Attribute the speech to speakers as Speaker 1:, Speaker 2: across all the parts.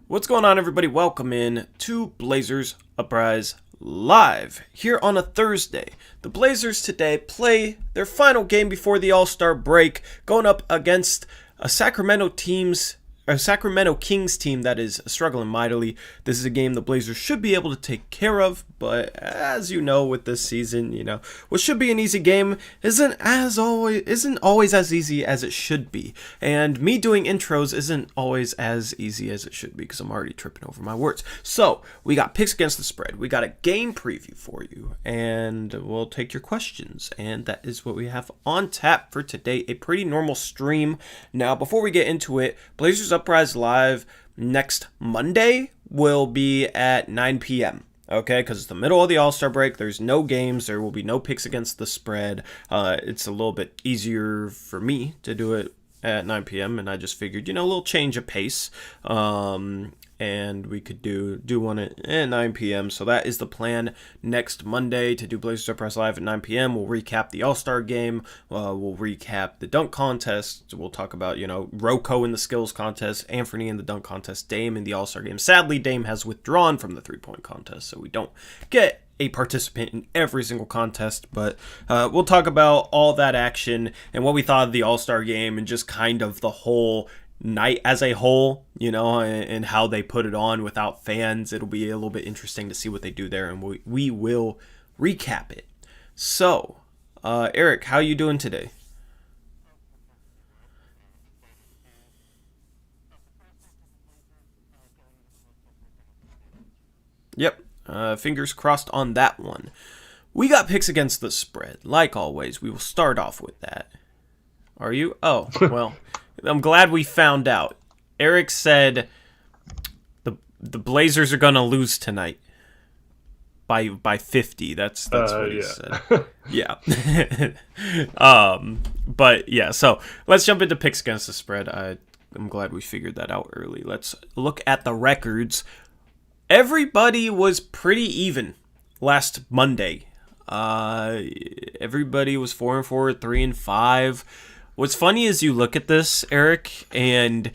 Speaker 1: What's going on, everybody? Welcome in to Blazers Uprise Live here on a Thursday. The Blazers today play their final game before the All-Star break, going up against a Sacramento Kings team that is struggling mightily. This is a game the Blazers should be able to take care of, but as you know, with this season, what should be an easy game isn't always as easy as it should be. And me doing intros isn't always as easy as it should be because I'm already tripping over my words. So we got picks against the spread. We got a game preview for you, and we'll take your questions. And that is what we have on tap for today. A pretty normal stream. Now, before we get into it, Blazers Uprise Live next Monday will be at 9 p.m. Okay, because it's the middle of the All-Star break. There's no games. There will be no picks against the spread. It's a little bit easier for me to do it at 9 p.m. And I just figured, a little change of pace. And we could do one at 9 p.m. So that is the plan next Monday to do Blazers Uprise Live at 9 p.m. We'll recap the All-Star game. We'll recap the dunk contest. We'll talk about, Rocco in the skills contest, Anthony in the dunk contest, Dame in the All-Star game. Sadly, Dame has withdrawn from the three-point contest, so we don't get a participant in every single contest, but we'll talk about all that action and what we thought of the All-Star game and just kind of the whole night as a whole, and how they put it on without fans. It'll be a little bit interesting to see what they do there, and we will recap it. So, Eric, how you doing today? Yep, fingers crossed on that one. We got picks against the spread. Like always, we will start off with that. Are you? Oh, well, I'm glad we found out. Eric said the Blazers are gonna lose tonight by 50. That's what he said. Yeah. But yeah. So let's jump into picks against the spread. I'm glad we figured that out early. Let's look at the records. Everybody was pretty even last Monday. Everybody was 4-4, 3-5. What's funny is you look at this, Eric, and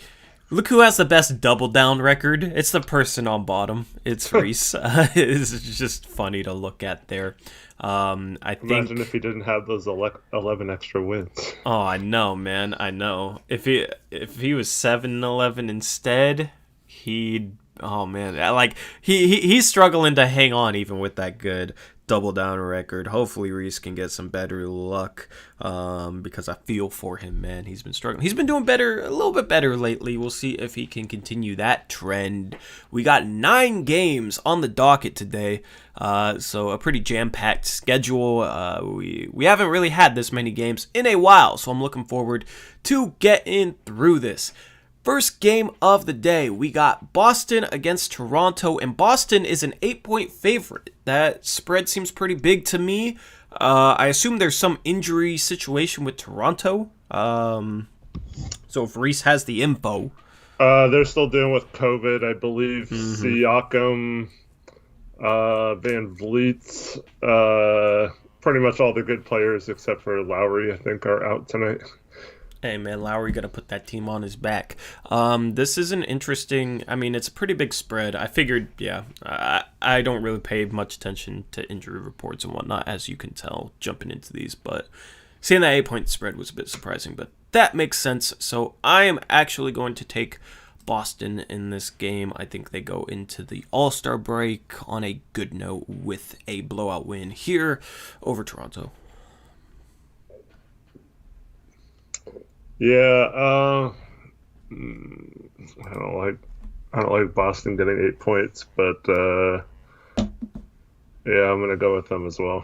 Speaker 1: look who has the best double down record. It's the person on bottom. It's Reese. It's just funny to look at there.
Speaker 2: Imagine if he didn't have those 11 extra wins.
Speaker 1: Oh, I know, man. I know. If he was 7-11 instead, he'd. Oh man, he's struggling to hang on even with that good double down record. Hopefully Reese can get some better luck, because I feel for him, man. He's been struggling. He's been doing better, a little bit better lately. We'll see if he can continue that trend. We got 9 games on the docket today, so a pretty jam-packed schedule. We haven't really had this many games in a while, so I'm looking forward to getting through this. First game of the day, we got Boston against Toronto, and Boston is an 8-point favorite. That spread seems pretty big to me. I assume there's some injury situation with Toronto. So if Reese has the info.
Speaker 2: They're still dealing with COVID, I believe. Siakam, Van Vliet, pretty much all the good players except for Lowry, I think, are out tonight.
Speaker 1: Hey, man, Lowry got to put that team on his back. This is an interesting... it's a pretty big spread. I figured, I don't really pay much attention to injury reports and whatnot, as you can tell, jumping into these. But seeing that 8-point spread was a bit surprising, but that makes sense. So I am actually going to take Boston in this game. I think they go into the All-Star break on a good note with a blowout win here over Toronto.
Speaker 2: Yeah, I don't like Boston getting 8 points, but yeah, I'm gonna go with them as well.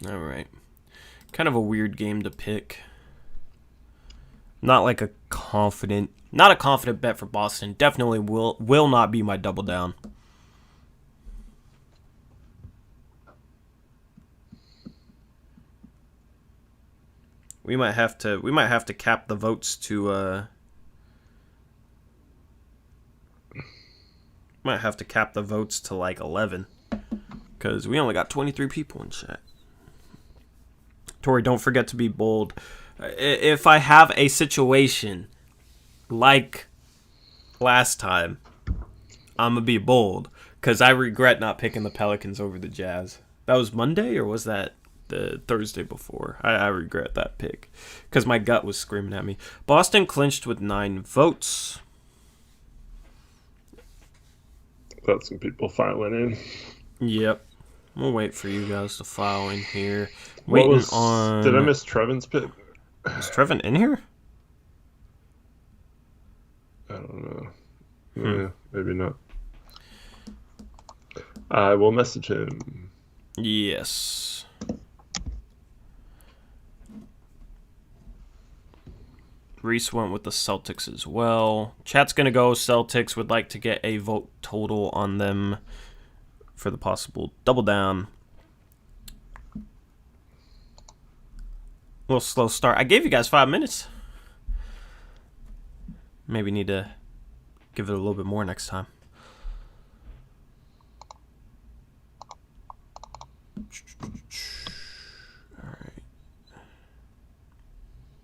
Speaker 1: All right, kind of a weird game to pick. Not a confident bet for Boston. Definitely will not be my double down. We might have to cap the votes to might have to cap the votes to 11, because we only got 23 people in chat. Tori, don't forget to be bold. If I have a situation like last time, I'm going to be bold because I regret not picking the Pelicans over the Jazz. That was Monday, or was that the Thursday before? I regret that pick because my gut was screaming at me. Boston clinched with 9 votes.
Speaker 2: Got some people filing in.
Speaker 1: Yep. We'll wait for you guys to file in here.
Speaker 2: Did I miss Trevin's pick?
Speaker 1: Is Trevin in here?
Speaker 2: I don't know. Yeah, maybe not. I will message him.
Speaker 1: Yes. Reese went with the Celtics as well. Chat's going to go Celtics. Would like to get a vote total on them for the possible double down. A little slow start. I gave you guys 5 minutes. Maybe need to give it a little bit more next time. All right.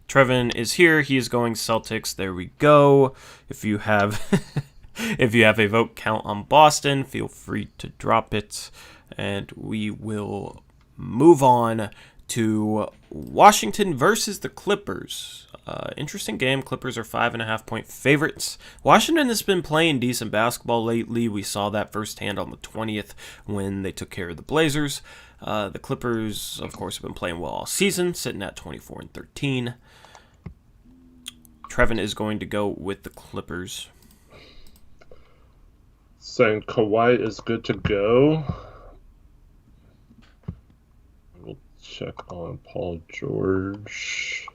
Speaker 1: Trevin is here. He is going Celtics. There we go. If you have if you have a vote count on Boston, feel free to drop it, and we will move on to Washington versus the Clippers. Interesting game. Clippers are 5.5-point favorites. Washington has been playing decent basketball lately. We saw that firsthand on the 20th when they took care of the Blazers. The Clippers, of course, have been playing well all season, sitting at 24-13. Trevin is going to go with the Clippers.
Speaker 2: Saying Kawhi is good to go. We'll check on Paul George.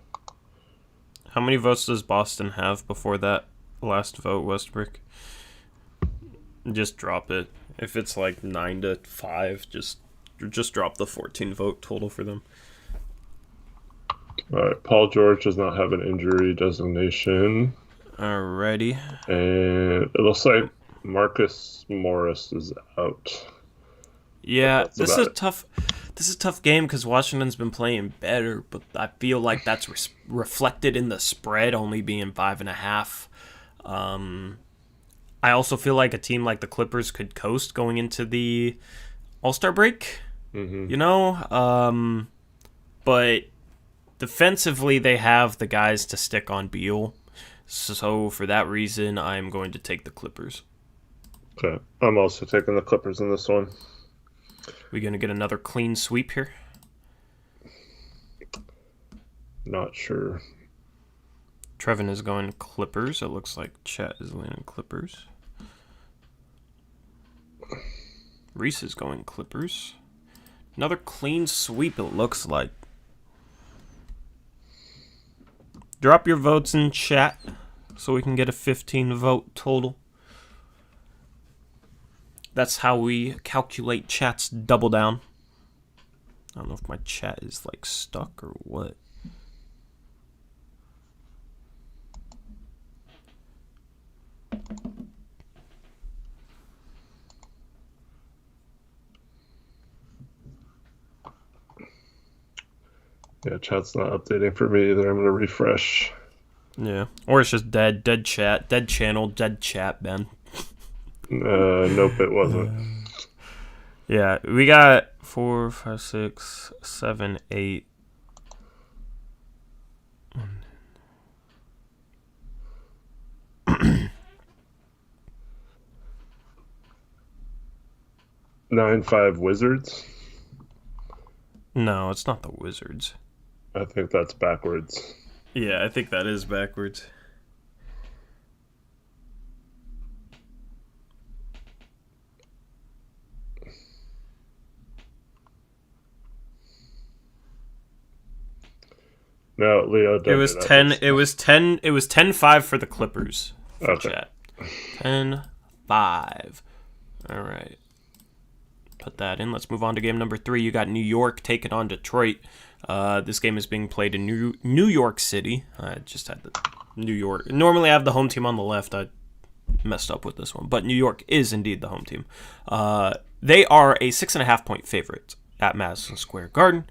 Speaker 1: How many votes does Boston have before that last vote, Westbrook? Just drop it. If it's like 9-5, just drop the 14 vote total for them.
Speaker 2: All right, Paul George does not have an injury designation.
Speaker 1: Alrighty.
Speaker 2: And it looks like Marcus Morris is out.
Speaker 1: Yeah, this is a tough game because Washington's been playing better, but I feel like that's reflected in the spread only being 5.5. I also feel like a team like the Clippers could coast going into the All-Star break.
Speaker 2: Mm-hmm.
Speaker 1: You know, but defensively they have the guys to stick on Beal. So for that reason, I'm going to take the Clippers.
Speaker 2: Okay, I'm also taking the Clippers in this one.
Speaker 1: We going to get another clean sweep here?
Speaker 2: Not sure.
Speaker 1: Trevin is going Clippers. It looks like Chet is leaning Clippers. Reese is going Clippers. Another clean sweep, it looks like. Drop your votes in chat so we can get a 15 vote total. That's how we calculate chat's double down. I don't know if my chat is like stuck or what.
Speaker 2: Yeah, chat's not updating for me either. I'm going to refresh.
Speaker 1: Yeah. Or it's just dead chat, dead channel, dead chat, Ben.
Speaker 2: Nope, it wasn't.
Speaker 1: Yeah, we got 4, 5, 6, 7, 8.
Speaker 2: Nine five Wizards.
Speaker 1: No, it's not the Wizards.
Speaker 2: I think that's backwards.
Speaker 1: Yeah, I think that is backwards.
Speaker 2: No, Leo.
Speaker 1: It was 10. It was 10. It was 10-5 for the Clippers. For
Speaker 2: Okay.
Speaker 1: Chat. 10-5. All right. Put that in. Let's move on to game number 3. You got New York taking on Detroit. This game is being played in New York City. I just had the New York. Normally I have the home team on the left. I messed up with this one, but New York is indeed the home team. They are a 6.5-point favorite at Madison Square Garden.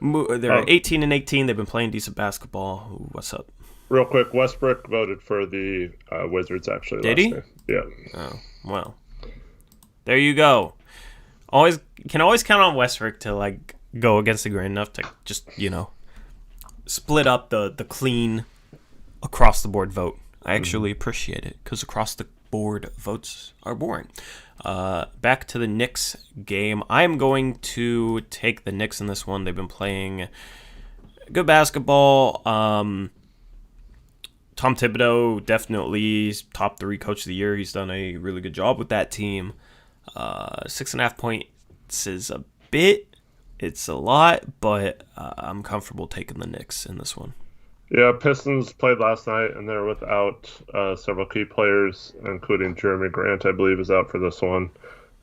Speaker 1: They're 18-18. They've been playing decent basketball. Ooh, what's up?
Speaker 2: Real quick, Westbrook voted for the Wizards actually.
Speaker 1: Did
Speaker 2: last
Speaker 1: he?
Speaker 2: night. Yeah.
Speaker 1: Oh, well. There you go. Can always count on Westbrook to like go against the grain enough to just, split up the clean across the board vote. I actually appreciate it because across the board votes are boring. Back to the Knicks game. I'm going to take the Knicks in this one. They've been playing good basketball. Tom Thibodeau, definitely top 3 coach of the year. He's done a really good job with that team. 6.5 points is a bit. It's a lot, but I'm comfortable taking the Knicks in this one.
Speaker 2: Yeah, Pistons played last night, and they're without several key players, including Jeremy Grant, I believe, is out for this one.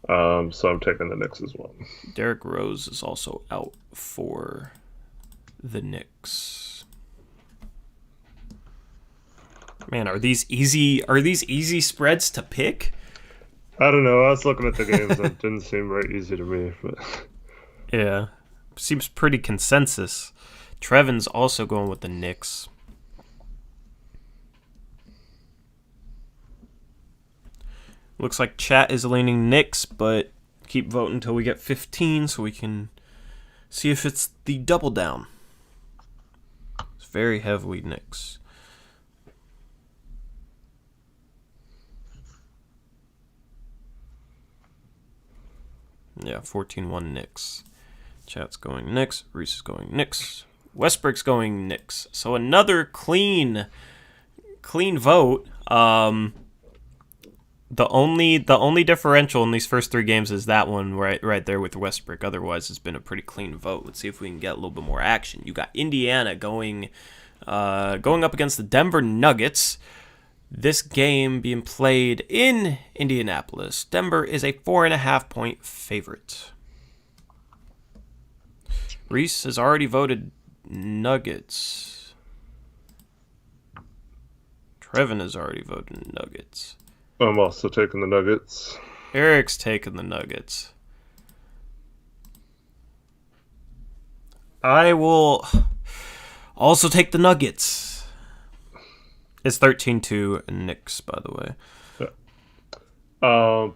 Speaker 2: So I'm taking the Knicks as well.
Speaker 1: Derrick Rose is also out for the Knicks. Man, are these easy spreads to pick?
Speaker 2: I don't know. I was looking at the games, and it didn't seem very easy to me. But
Speaker 1: yeah, seems pretty consensus. Trevin's also going with the Knicks. Looks like chat is leaning Knicks, but keep voting until we get 15 so we can see if it's the double down. It's very heavily Knicks. Yeah, 14-1 Knicks. Chat's going Knicks. Reese is going Knicks. Westbrook's going Knicks. So another clean vote. The only differential in these first 3 games is that one right there with Westbrook. Otherwise, it's been a pretty clean vote. Let's see if we can get a little bit more action. You got Indiana going up against the Denver Nuggets. This game being played in Indianapolis. Denver is a 4.5 point favorite. Reese has already voted Nuggets. Trevin has already voted Nuggets.
Speaker 2: I'm also taking the Nuggets.
Speaker 1: Eric's taking the Nuggets. I will also take the Nuggets. It's 13-2 Knicks, by the way.
Speaker 2: Yeah.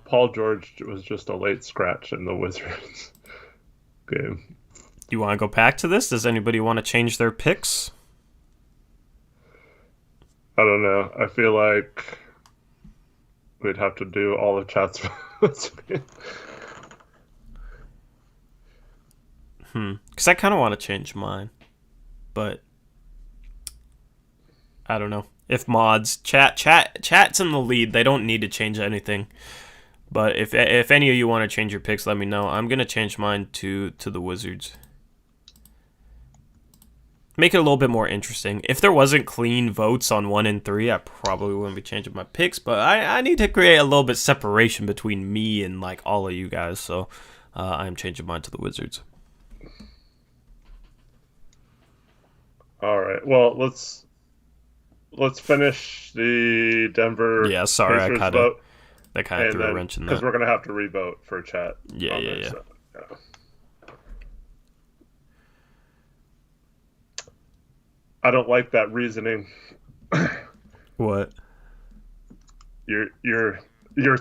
Speaker 2: Paul George was just a late scratch in the Wizards game.
Speaker 1: You want to go back to this? Does anybody want to change their picks?
Speaker 2: I don't know. I feel like we'd have to do all the chats.
Speaker 1: Because I kind of want to change mine. But I don't know. If mods, chat's in the lead. They don't need to change anything. But if any of you want to change your picks, let me know. I'm going to change mine to the Wizards. Make it a little bit more interesting. If there wasn't clean votes on 1 and 3, I probably wouldn't be changing my picks. But I need to create a little bit separation between me and like all of you guys. So I'm changing mine to the Wizards.
Speaker 2: All right. Well, let's finish the Denver.
Speaker 1: Yeah, sorry,
Speaker 2: Pacers
Speaker 1: I
Speaker 2: vote,
Speaker 1: kind of threw a wrench in that.
Speaker 2: Because we're gonna have to re-vote for chat.
Speaker 1: Yeah.
Speaker 2: So, yeah. I don't like that reasoning.
Speaker 1: What?
Speaker 2: You're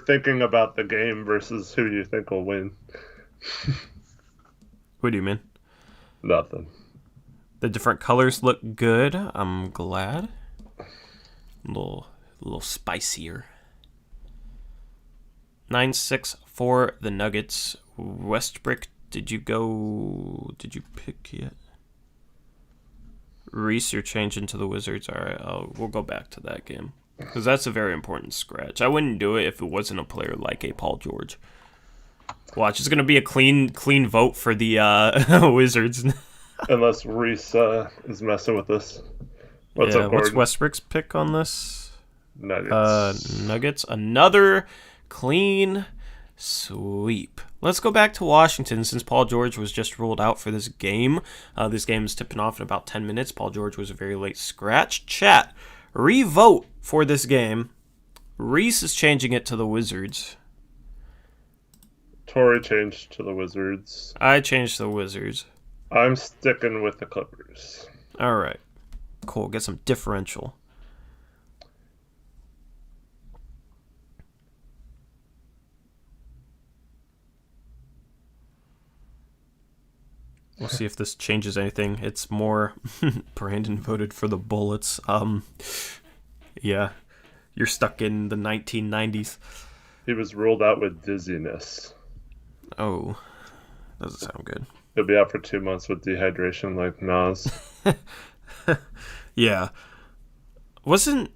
Speaker 2: thinking about the game versus who you think will win.
Speaker 1: What do you mean?
Speaker 2: Nothing.
Speaker 1: The different colors look good. I'm glad. A little spicier. 9-6 for the Nuggets. Westbrook, did you pick yet? Reese, you're changing to the Wizards. All right, we'll go back to that game. Because that's a very important scratch. I wouldn't do it if it wasn't a player like a Paul George. Watch, it's going to be a clean vote for the Wizards.
Speaker 2: Unless Reese is messing with this. What's up, Gordon?
Speaker 1: What's Westbrook's pick on this?
Speaker 2: Nuggets.
Speaker 1: Nuggets. Another clean sweep. Let's go back to Washington since Paul George was just ruled out for this game. This game is tipping off in about 10 minutes. Paul George was a very late scratch. Chat, re-vote for this game. Reese is changing it to the Wizards.
Speaker 2: Torrey changed to the Wizards.
Speaker 1: I changed to the Wizards.
Speaker 2: I'm sticking with the Clippers.
Speaker 1: All right. Cool. Get some differential. We'll see if this changes anything. It's more Brandon voted for the Bullets. Yeah, you're stuck in the 1990s.
Speaker 2: He was ruled out with dizziness.
Speaker 1: Oh, doesn't sound good.
Speaker 2: He'll be out for 2 months with dehydration like Nas.
Speaker 1: Yeah. Wasn't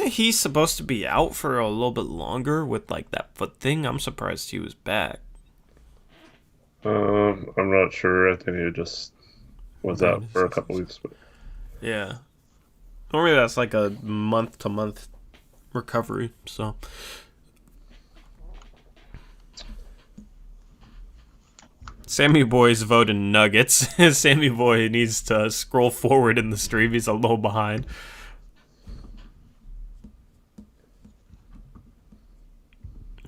Speaker 1: he supposed to be out for a little bit longer with like that foot thing? I'm surprised he was back.
Speaker 2: I'm not sure. I think he just was out for a couple weeks. But
Speaker 1: yeah. Normally that's like a month-to-month recovery, so... Sammy Boy's voting Nuggets. Sammy Boy needs to scroll forward in the stream. He's a little behind.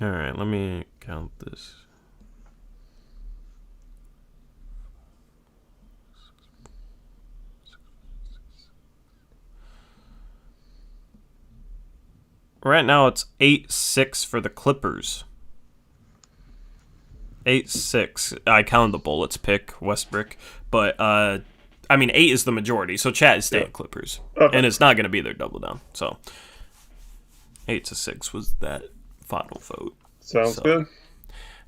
Speaker 1: Alright, let me count this. Right now it's 8-6 for the Clippers. 8-6. I counted the Bullets pick, Westbrook. But, 8 is the majority. So Chad is staying Clippers. Okay. And it's not going to be their double down. So, 8-6 was that final vote.
Speaker 2: Sounds good.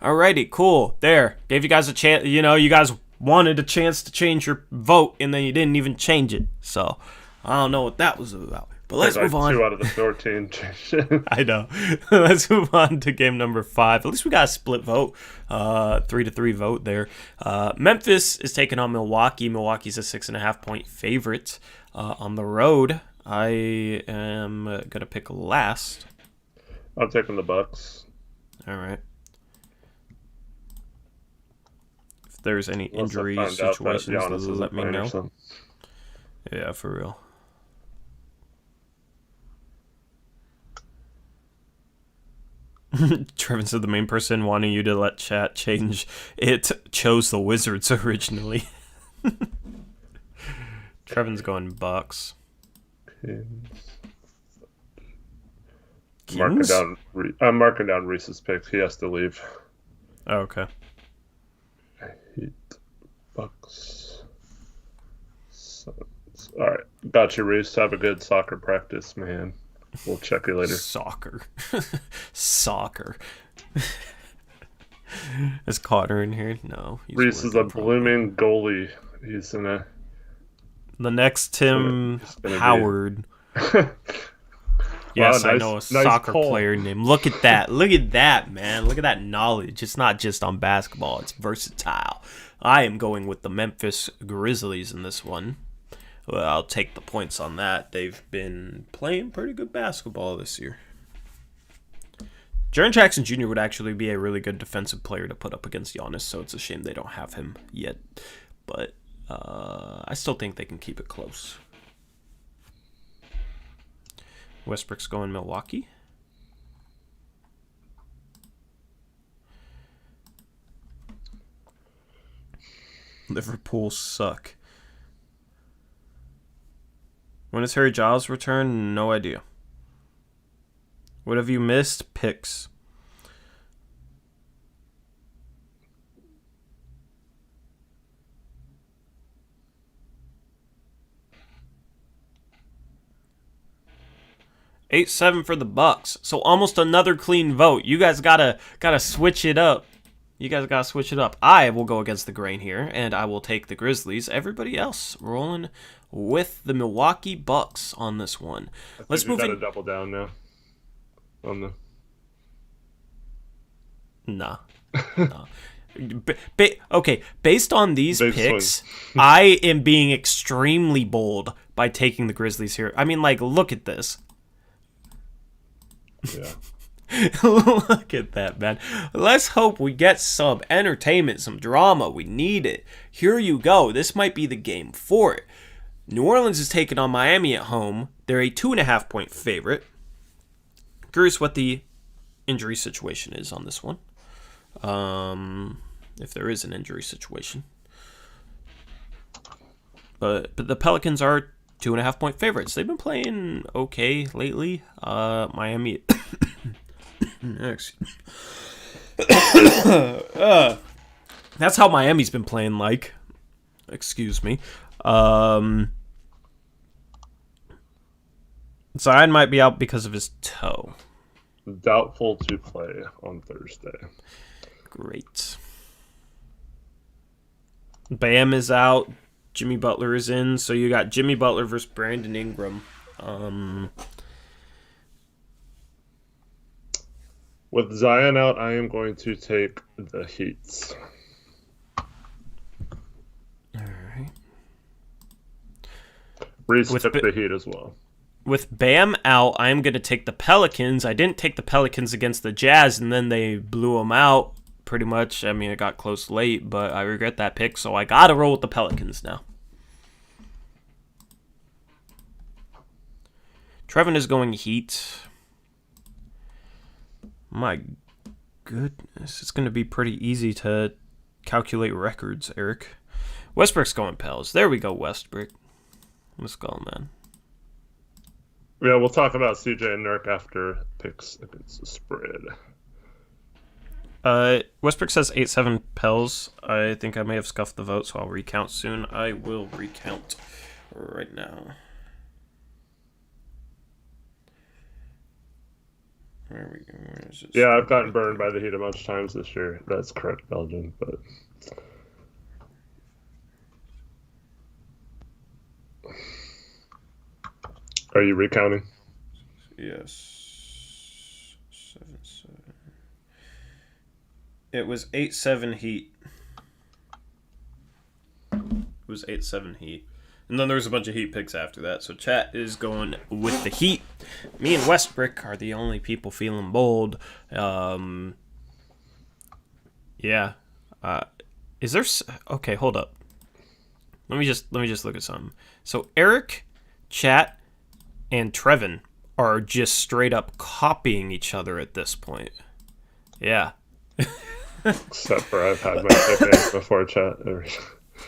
Speaker 1: Alrighty, cool. There. Gave you guys a chance. You know, you guys wanted a chance to change your vote, and then you didn't even change it. So, I don't know what that was about. But let's move on.
Speaker 2: 2 out of the 14.
Speaker 1: I know. Let's move on to game number 5. At least we got a split vote. 3-3 vote there. Memphis is taking on Milwaukee. Milwaukee's a 6.5-point favorite on the road. I am going to pick last.
Speaker 2: I'm taking the Bucks.
Speaker 1: All right. If there's any injury situations, let me know. Yeah, for real. Trevin said the main person wanting you to let chat change it chose the Wizards originally. Trevin's going Bucks.
Speaker 2: I'm marking down Reese's pick. He has to leave.
Speaker 1: Oh, okay.
Speaker 2: Heat, Bucks. All right. Got you, Reese. Have a good soccer practice, man. We'll check you later.
Speaker 1: Soccer. Is Connor in here? No.
Speaker 2: Reese is a blooming goalie. He's in a...
Speaker 1: The next Tim Howard. Yes, wow, I know a soccer player named. Look at that. Look at that, man. Look at that knowledge. It's not just on basketball. It's versatile. I am going with the Memphis Grizzlies in this one. Well, I'll take the points on that. They've been playing pretty good basketball this year. Jaren Jackson Jr. would actually be a really good defensive player to put up against Giannis, so it's a shame they don't have him yet. But I still think they can keep it close. Westbrook's going Milwaukee. Liverpool suck. When is Harry Giles return? No idea. What have you missed? Picks. Eight 7 for the Bucks. So almost another clean vote. You guys gotta switch it up. I will go against the grain here, and I will take the Grizzlies. Everybody else rolling with the Milwaukee Bucks on this one. Let's move in.
Speaker 2: Double down now. On the.
Speaker 1: Nah. Okay, based on these picks, I am being extremely bold by taking the Grizzlies here. I mean, like, look at this.
Speaker 2: Yeah.
Speaker 1: Look at that, man. Let's hope we get some entertainment, some drama. We need it. Here you go. This might be the game for it. New Orleans is taking on Miami at home. They're a 2.5-point favorite. Curious what the injury situation is on this one. If there is an injury situation. But the Pelicans are 2.5-point favorites. They've been playing okay lately. Miami. That's how Miami's been playing like. Excuse me. Zion might be out because of his toe.
Speaker 2: Doubtful to play on Thursday.
Speaker 1: Great. Bam is out. Jimmy Butler is in. So you got Jimmy Butler versus Brandon Ingram.
Speaker 2: With Zion out, I am going to take the Heat.
Speaker 1: All right.
Speaker 2: Reese took the Heat as well.
Speaker 1: With Bam out, I'm going to take the Pelicans. I didn't take the Pelicans against the Jazz, and then they blew them out pretty much. I mean, it got close late, but I regret that pick, so I got to roll with the Pelicans now. Trevin is going Heat. My goodness, it's going to be pretty easy to calculate records, Eric. Westbrook's going Pels. There we go, Westbrook. Let's go, man.
Speaker 2: Yeah, we'll talk about CJ and Nurk after picks against the spread.
Speaker 1: Westbrook says 8-7 Pels. I think I may have scuffed the vote, so I'll recount soon. I will recount right now. Where we go? Where is it?
Speaker 2: Yeah, I've gotten burned by the Heat a bunch of times this year. That's correct, Belgian, but... Are you recounting?
Speaker 1: Yes. 7-7. It was 8-7 Heat. It was 8-7 Heat. And then there was a bunch of Heat picks after that. So chat is going with the Heat. Me and Westbrook are the only people feeling bold. Yeah. Is there... Okay, hold up. Let me just look at something. So Eric, chat, and Trevin are just straight up copying each other at this point. Yeah.
Speaker 2: Except for I've had my pick in before chat.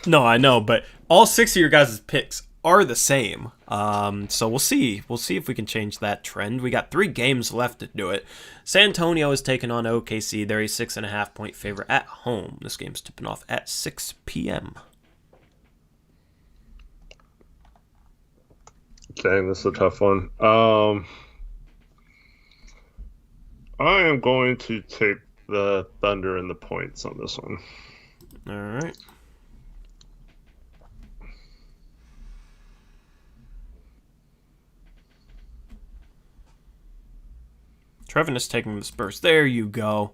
Speaker 1: No, I know, but all 6 of your guys' picks are the same. So we'll see. We'll see if we can change that trend. We got 3 games left to do it. San Antonio is taking on OKC. They're a 6.5-point favorite at home. This game's tipping off at 6 p.m.
Speaker 2: Dang, this is a tough one. I am going to take the Thunder and the points on this one.
Speaker 1: All right. Trevin is taking the Spurs. There you go.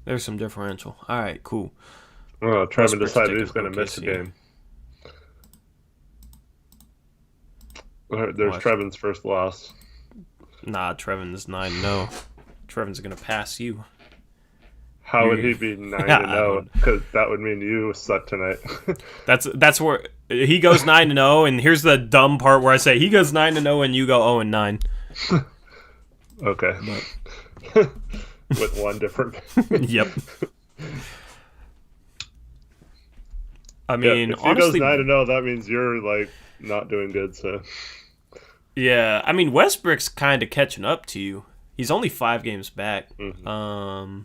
Speaker 1: There's some differential. All right, cool.
Speaker 2: Trevin decided he's going to miss a game. There's what? Trevin's first loss.
Speaker 1: Nah, Trevin's 9-0. Trevin's going to pass you.
Speaker 2: How would he be 9-0? Because that would mean you suck tonight.
Speaker 1: That's where he goes 9-0, and here's the dumb part where I say he goes 9-0 and you go 0-9.
Speaker 2: Okay. With one different.
Speaker 1: Yep. I mean,
Speaker 2: if
Speaker 1: honestly,
Speaker 2: he goes 9-0, that means you're like not doing good. So.
Speaker 1: Yeah, I mean Westbrook's kind of catching up to you. He's only 5 games back.
Speaker 2: Mm-hmm.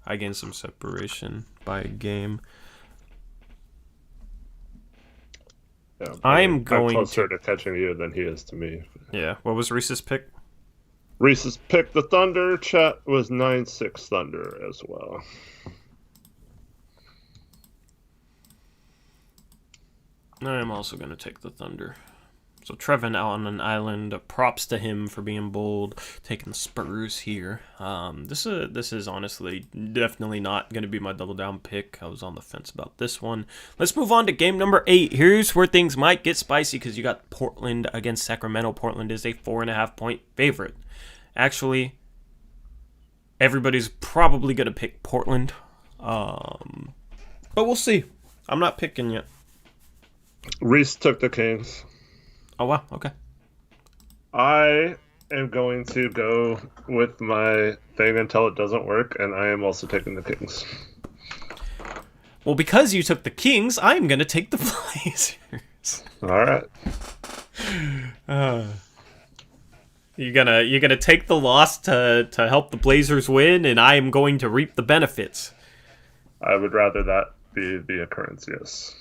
Speaker 1: I gained some separation by a game.
Speaker 2: Yeah,
Speaker 1: I'm
Speaker 2: closer to catching you than he is to me.
Speaker 1: Yeah. What was Reese's pick?
Speaker 2: Reese's pick the Thunder. Chat was 9-6 Thunder as well.
Speaker 1: I'm also going to take the Thunder. So Trevin out on an island. Props to him for being bold, taking the Spurs here. This is honestly definitely not going to be my double down pick. I was on the fence about this one. Let's move on to game number 8. Here's where things might get spicy because you got Portland against Sacramento. Portland is a 4.5-point favorite. Actually, everybody's probably going to pick Portland. But we'll see. I'm not picking yet.
Speaker 2: Reese took the Kings.
Speaker 1: Oh, wow. Okay.
Speaker 2: I am going to go with my thing until it doesn't work, and I am also taking the Kings.
Speaker 1: Well, because you took the Kings, I am going to take the Blazers.
Speaker 2: All right.
Speaker 1: You're gonna take the loss to help the Blazers win, and I am going to reap the benefits.
Speaker 2: I would rather that be the occurrence, yes.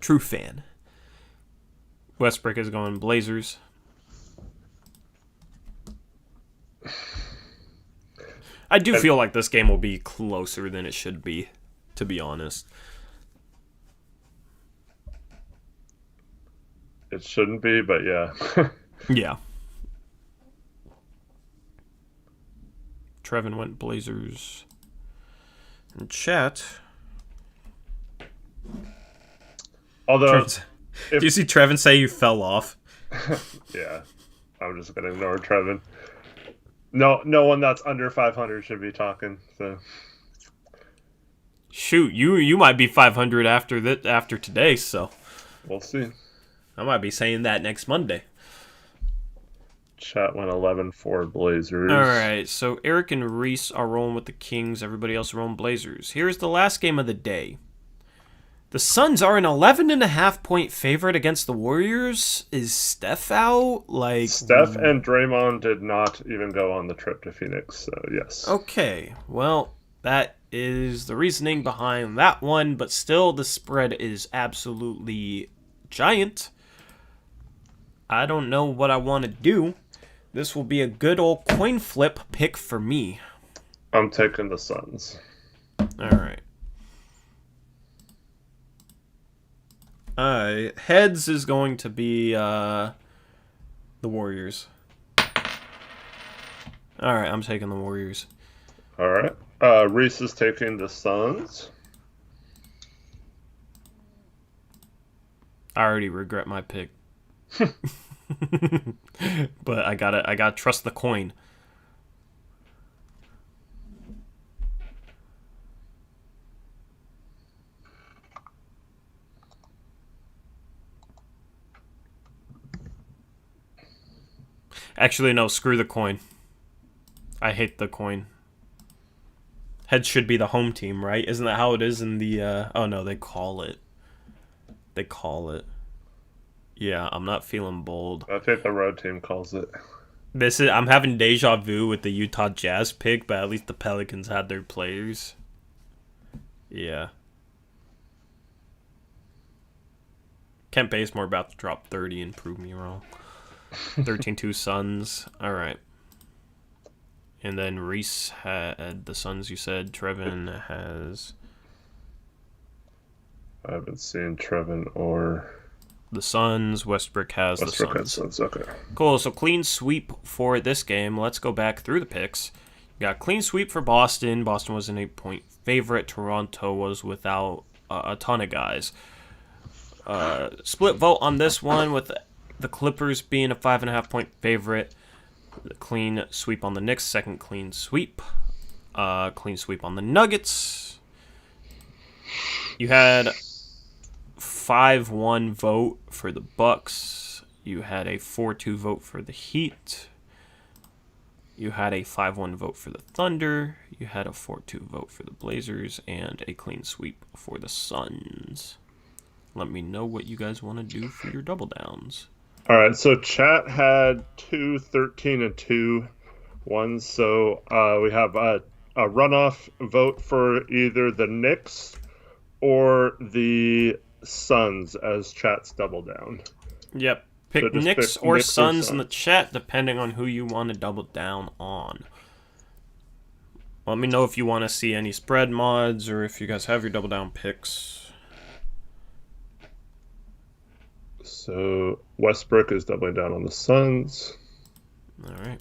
Speaker 1: True fan. Westbrook is going Blazers. I do feel like this game will be closer than it should be, to be honest.
Speaker 2: It shouldn't be, but yeah.
Speaker 1: Yeah. Trevin went Blazers. In chat.
Speaker 2: Although,
Speaker 1: do you see Trevin say you fell off?
Speaker 2: Yeah, I'm just gonna ignore Trevin. No one that's under 500 should be talking. So,
Speaker 1: shoot, you might be 500 after today. So,
Speaker 2: we'll see.
Speaker 1: I might be saying that next Monday.
Speaker 2: Chat went 11 for Blazers.
Speaker 1: All right, so Eric and Reese are rolling with the Kings. Everybody else rolling Blazers. Here's the last game of the day. The Suns are an 11.5-point favorite against the Warriors. Is Steph out?
Speaker 2: Steph and Draymond did not even go on the trip to Phoenix, so yes.
Speaker 1: Okay, well, that is the reasoning behind that one, but still the spread is absolutely giant. I don't know what I want to do. This will be a good old coin flip pick for me.
Speaker 2: I'm taking the Suns.
Speaker 1: All right. Heads is going to be the Warriors. All right, I'm taking the Warriors.
Speaker 2: All right. Reese is taking the Suns.
Speaker 1: I already regret my pick. But I gotta trust the coin. Actually, no, screw the coin. I hate the coin. Heads should be the home team, right? Isn't that how it is in the oh no, they call it. Yeah, I'm not feeling bold.
Speaker 2: I think the road team calls it.
Speaker 1: I'm having deja vu with the Utah Jazz pick, but at least the Pelicans had their players. Yeah. Kent Bazemore about to drop 30 and prove me wrong. 13-2 Suns. All right. And then Reese had the Suns, you said. Trevin has...
Speaker 2: I haven't seen Trevin or...
Speaker 1: the Suns. Westbrook has the Suns.
Speaker 2: Okay.
Speaker 1: Cool. So clean sweep for this game. Let's go back through the picks. You got clean sweep for Boston. Boston was an 8-point favorite. Toronto was without a ton of guys. Split vote on this one with the Clippers being a 5.5-point favorite. The clean sweep on the Knicks. Second clean sweep. Clean sweep on the Nuggets. You had 5-1 vote for the Bucks. You had a 4-2 vote for the Heat. You had a 5-1 vote for the Thunder. You had a 4-2 vote for the Blazers and a clean sweep for the Suns. Let me know what you guys want to do for your double downs.
Speaker 2: All right, so chat had 2, 13, and 2 ones. So we have a runoff vote for either the Knicks or the Suns as chat's double down.
Speaker 1: Yep. Pick
Speaker 2: So
Speaker 1: Knicks
Speaker 2: pick
Speaker 1: or
Speaker 2: Knicks or
Speaker 1: Suns in the
Speaker 2: Suns.
Speaker 1: chat, depending on who you want to double down on. Let me know if you want to see any spread mods or if you guys have your double down picks.
Speaker 2: So Westbrook is doubling down on the Suns.
Speaker 1: All right.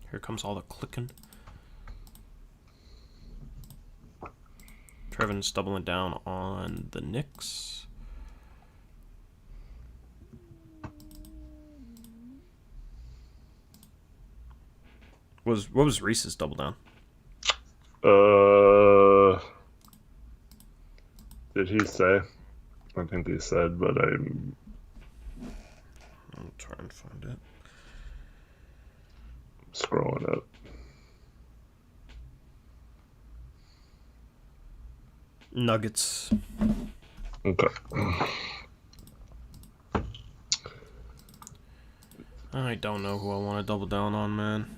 Speaker 1: Here comes all the clicking. Trevin's doubling down on the Knicks. What was Reese's double down?
Speaker 2: Did he say? I think he said, but
Speaker 1: I'll try and find it.
Speaker 2: scrolling up.
Speaker 1: Nuggets.
Speaker 2: Okay.
Speaker 1: I don't know who I want to double down on, man.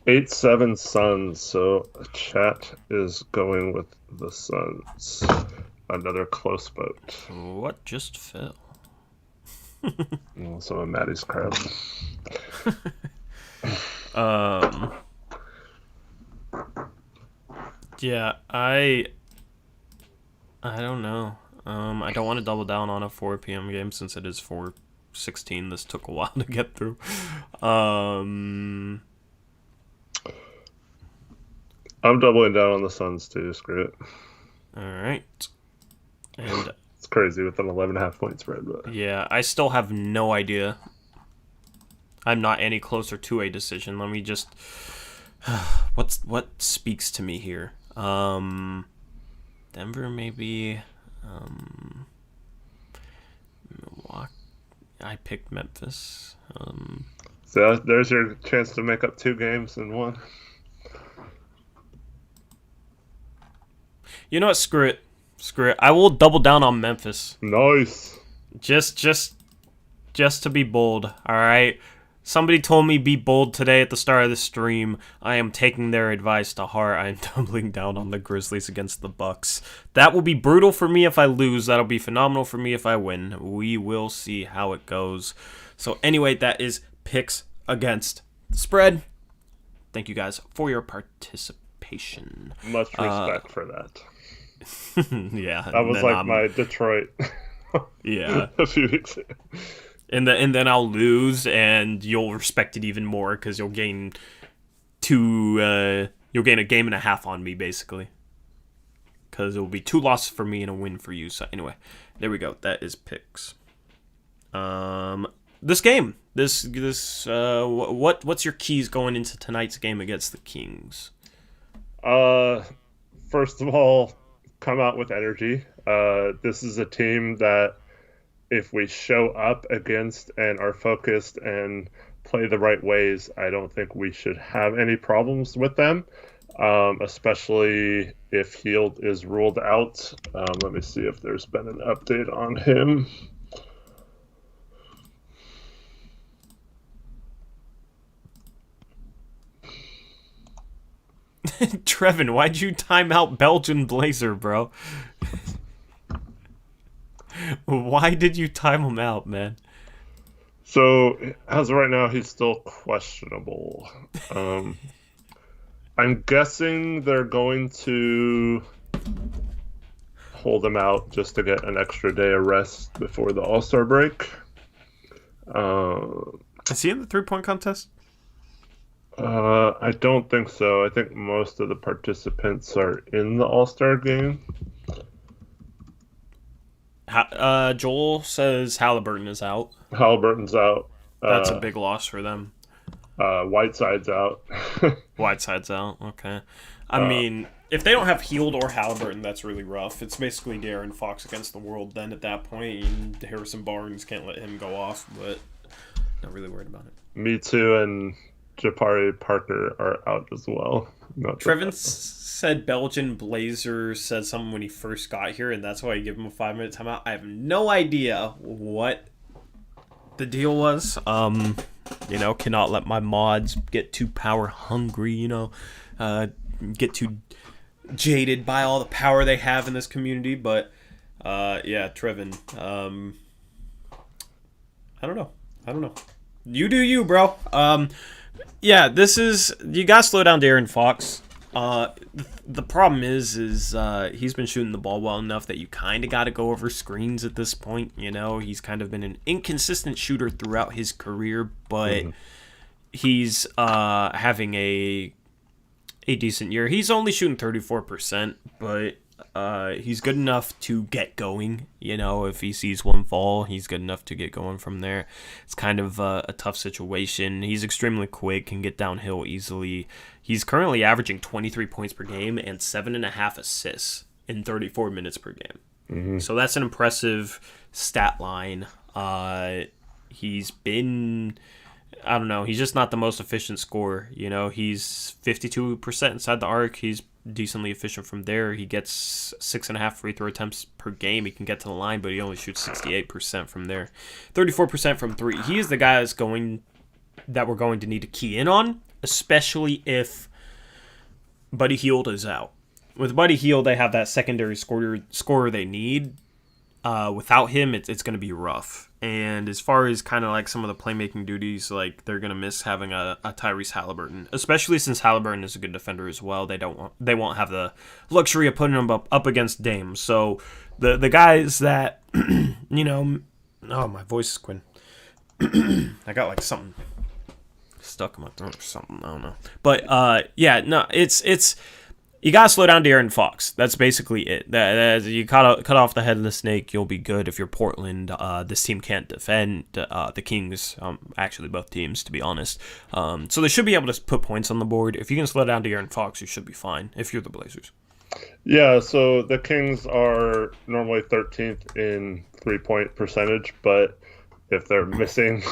Speaker 2: 8-7 Suns, so chat is going with the Suns. another close boat.
Speaker 1: What just fell?
Speaker 2: Some of Maddie's crab.
Speaker 1: Yeah, I don't know. I don't want to double down on a 4 p.m. game since it is 4:16. This took a while to get through.
Speaker 2: I'm doubling down on the Suns too. Screw it.
Speaker 1: All right. And
Speaker 2: it's crazy with an 11.5 point spread, but
Speaker 1: yeah, I still have no idea. I'm not any closer to a decision. Let me just what speaks to me here. Denver maybe. Milwaukee. I picked Memphis.
Speaker 2: So there's your chance to make up 2 games in one.
Speaker 1: You know what? Screw it. I will double down on Memphis.
Speaker 2: Nice.
Speaker 1: Just to be bold. All right. Somebody told me be bold today at the start of the stream. I am taking their advice to heart. I am doubling down on the Grizzlies against the Bucks. That will be brutal for me if I lose. That'll be phenomenal for me if I win. We will see how it goes. So anyway, that is picks against the spread. Thank you guys for your participation.
Speaker 2: Much respect for that.
Speaker 1: Yeah.
Speaker 2: That was like my Detroit.
Speaker 1: Yeah.
Speaker 2: A few weeks ago.
Speaker 1: And then I'll lose, and you'll respect it even more because you'll gain a game and a half on me, basically. Because it will be 2 losses for me and a win for you. So anyway, there we go. That is picks. This game, what's your keys going into tonight's game against the Kings?
Speaker 2: First of all, come out with energy. This is a team that, if we show up against and are focused and play the right ways, I don't think we should have any problems with them, especially if Hield is ruled out. Let me see if there's been an update on him.
Speaker 1: Trevin, why'd you time out Belgian Blazer, bro? Why did you time him out, man?
Speaker 2: So, as of right now, he's still questionable. I'm guessing they're going to hold him out just to get an extra day of rest before the All-Star break.
Speaker 1: Is he in the 3-point contest?
Speaker 2: I don't think so. I think most of the participants are in the All-Star game.
Speaker 1: Joel says Halliburton is out.
Speaker 2: Halliburton's out.
Speaker 1: That's a big loss for them.
Speaker 2: Whiteside's out.
Speaker 1: Whiteside's out. Okay. I mean, if they don't have Hield or Halliburton, that's really rough. It's basically De'Aaron Fox against the world then at that point. And Harrison Barnes can't let him go off, but not really worried about it.
Speaker 2: Me too, and Jabari Parker are out as well.
Speaker 1: Trevin said Belgian Blazer said something when he first got here, and that's why I give him a 5-minute timeout. I have no idea what the deal was. Cannot let my mods get too power hungry, get too jaded by all the power they have in this community. But, Trevin, I don't know. You do you, bro. You gotta slow down De'Aaron Fox. The problem is he's been shooting the ball well enough that you kind of got to go over screens at this point. He's kind of been an inconsistent shooter throughout his career, but he's having a decent year. He's only shooting 34%, but he's good enough to get going. If he sees one fall, he's good enough to get going from there. It's kind of a tough situation. He's extremely quick, can get downhill easily. He's currently averaging 23 points per game and 7.5 assists in 34 minutes per game. Mm-hmm. So that's an impressive stat line. He's been, I don't know, he's just not the most efficient scorer. He's 52% inside the arc. He's decently efficient from there. He gets 6.5 free throw attempts per game. He can get to the line, but he only shoots 68% from there. 34% from 3. He is the guy that we're going to need to key in on, especially if Buddy Hield is out. with Buddy Hield, they have that secondary scorer they need. Without him, it's going to be rough. And as far as kind of like some of the playmaking duties, like they're going to miss having a Tyrese Halliburton, especially since Halliburton is a good defender as well. They won't have the luxury of putting him up against Dame. So the guys that oh, my voice is quitting. I got like something stuck in my throat or something. I don't know. But it's you gotta slow down De'Aaron Fox. That's basically it. You cut off the head of the snake, you'll be good. If you're Portland, this team can't defend the Kings. Actually, both teams, to be honest. So they should be able to put points on the board. If you can slow down De'Aaron Fox, you should be fine. If you're the Blazers.
Speaker 2: Yeah. So the Kings are normally 13th in 3-point percentage, but if they're missing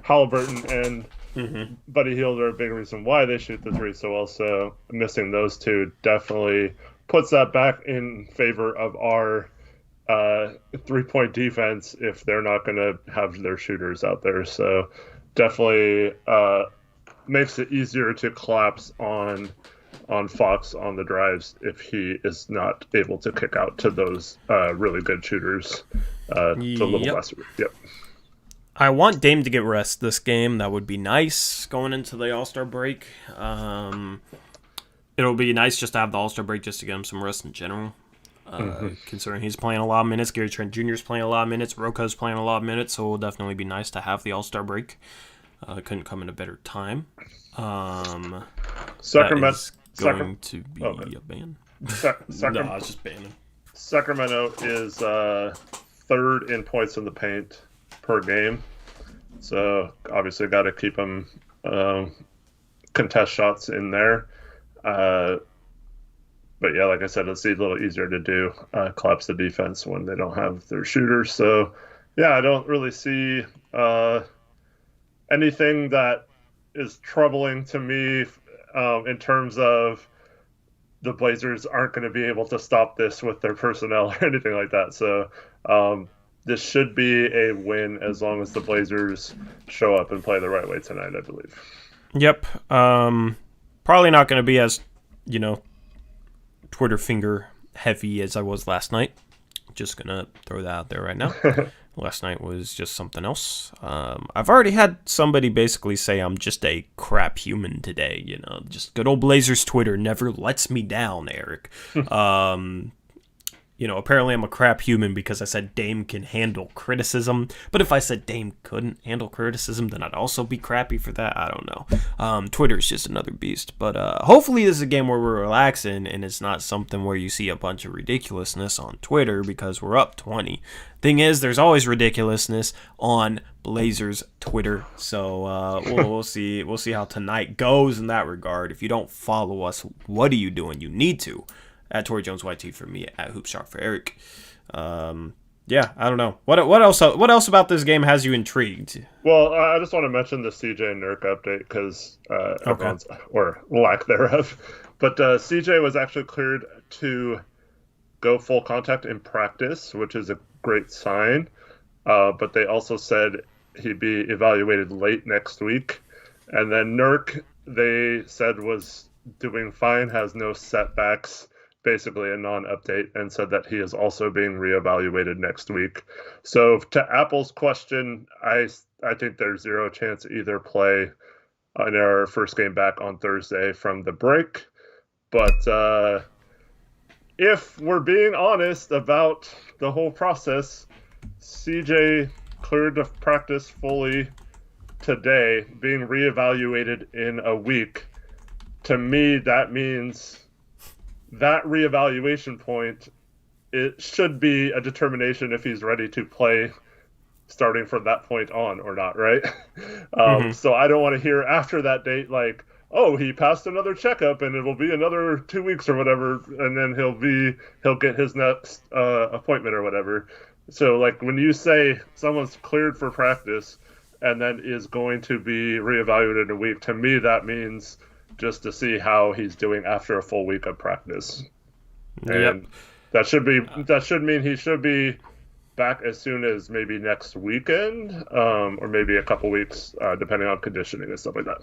Speaker 2: Halliburton and Buddy Hield are a big reason why they shoot the three so well. So missing those two definitely puts that back in favor of our 3-point defense if they're not going to have their shooters out there. So definitely makes it easier to collapse on Fox on the drives if he is not able to kick out to those really good shooters. Yep.
Speaker 1: I want Dame to get rest this game. That would be nice going into the All-Star break. It'll be nice just to have the All-Star break just to get him some rest in general. Considering he's playing a lot of minutes, Gary Trent Jr. is playing a lot of minutes, Roka's playing a lot of minutes, so it'll definitely be nice to have the All-Star break. Couldn't come in a better time.
Speaker 2: Sacramento
Speaker 1: going to be a ban. No, I was just banning.
Speaker 2: Sacramento is third in points in the paint per game. So obviously got to keep them contest shots in there. But yeah, like I said, it's a little easier to do, collapse the defense when they don't have their shooters. So yeah, I don't really see anything that is troubling to me in terms of the Blazers aren't going to be able to stop this with their personnel or anything like that. So this should be a win as long as the Blazers show up and play the right way tonight, I believe.
Speaker 1: Yep. Probably not going to be as, Twitter finger heavy as I was last night. Just going to throw that out there right now. Last night was just something else. I've already had somebody basically say I'm just a crap human today. Just good old Blazers Twitter never lets me down, Eric. Apparently I'm a crap human because I said Dame can handle criticism. But if I said Dame couldn't handle criticism, then I'd also be crappy for that. I don't know. Twitter is just another beast. But hopefully this is a game where we're relaxing and it's not something where you see a bunch of ridiculousness on Twitter because we're up 20. Thing is, there's always ridiculousness on Blazers Twitter. So we'll see. We'll see how tonight goes in that regard. If you don't follow us, what are you doing? You need to. At Torrey Jones YT for me, at Hoopshark for Eric. Yeah, I don't know. What else? What else about this game has you intrigued?
Speaker 2: Well, I just want to mention the CJ Nurk update because everyone's or lack thereof. But CJ was actually cleared to go full contact in practice, which is a great sign. But they also said he'd be evaluated late next week. And then Nurk, they said was doing fine, has no setbacks. Basically a non-update, and said that he is also being reevaluated next week. So to Apple's question, I think there's zero chance to either play in our first game back on Thursday from the break. But if we're being honest about the whole process, CJ cleared to practice fully today, being reevaluated in a week. To me, that means that reevaluation point, it should be a determination if he's ready to play starting from that point on or not, right? So I don't want to hear after that date like, oh, he passed another checkup and it will be another 2 weeks or whatever, and then he'll get his next appointment or whatever. So like when you say someone's cleared for practice and then is going to be reevaluated in a week, to me that means just to see how he's doing after a full week of practice. And that should mean he should be back as soon as maybe next weekend, or maybe a couple weeks, depending on conditioning and stuff like that.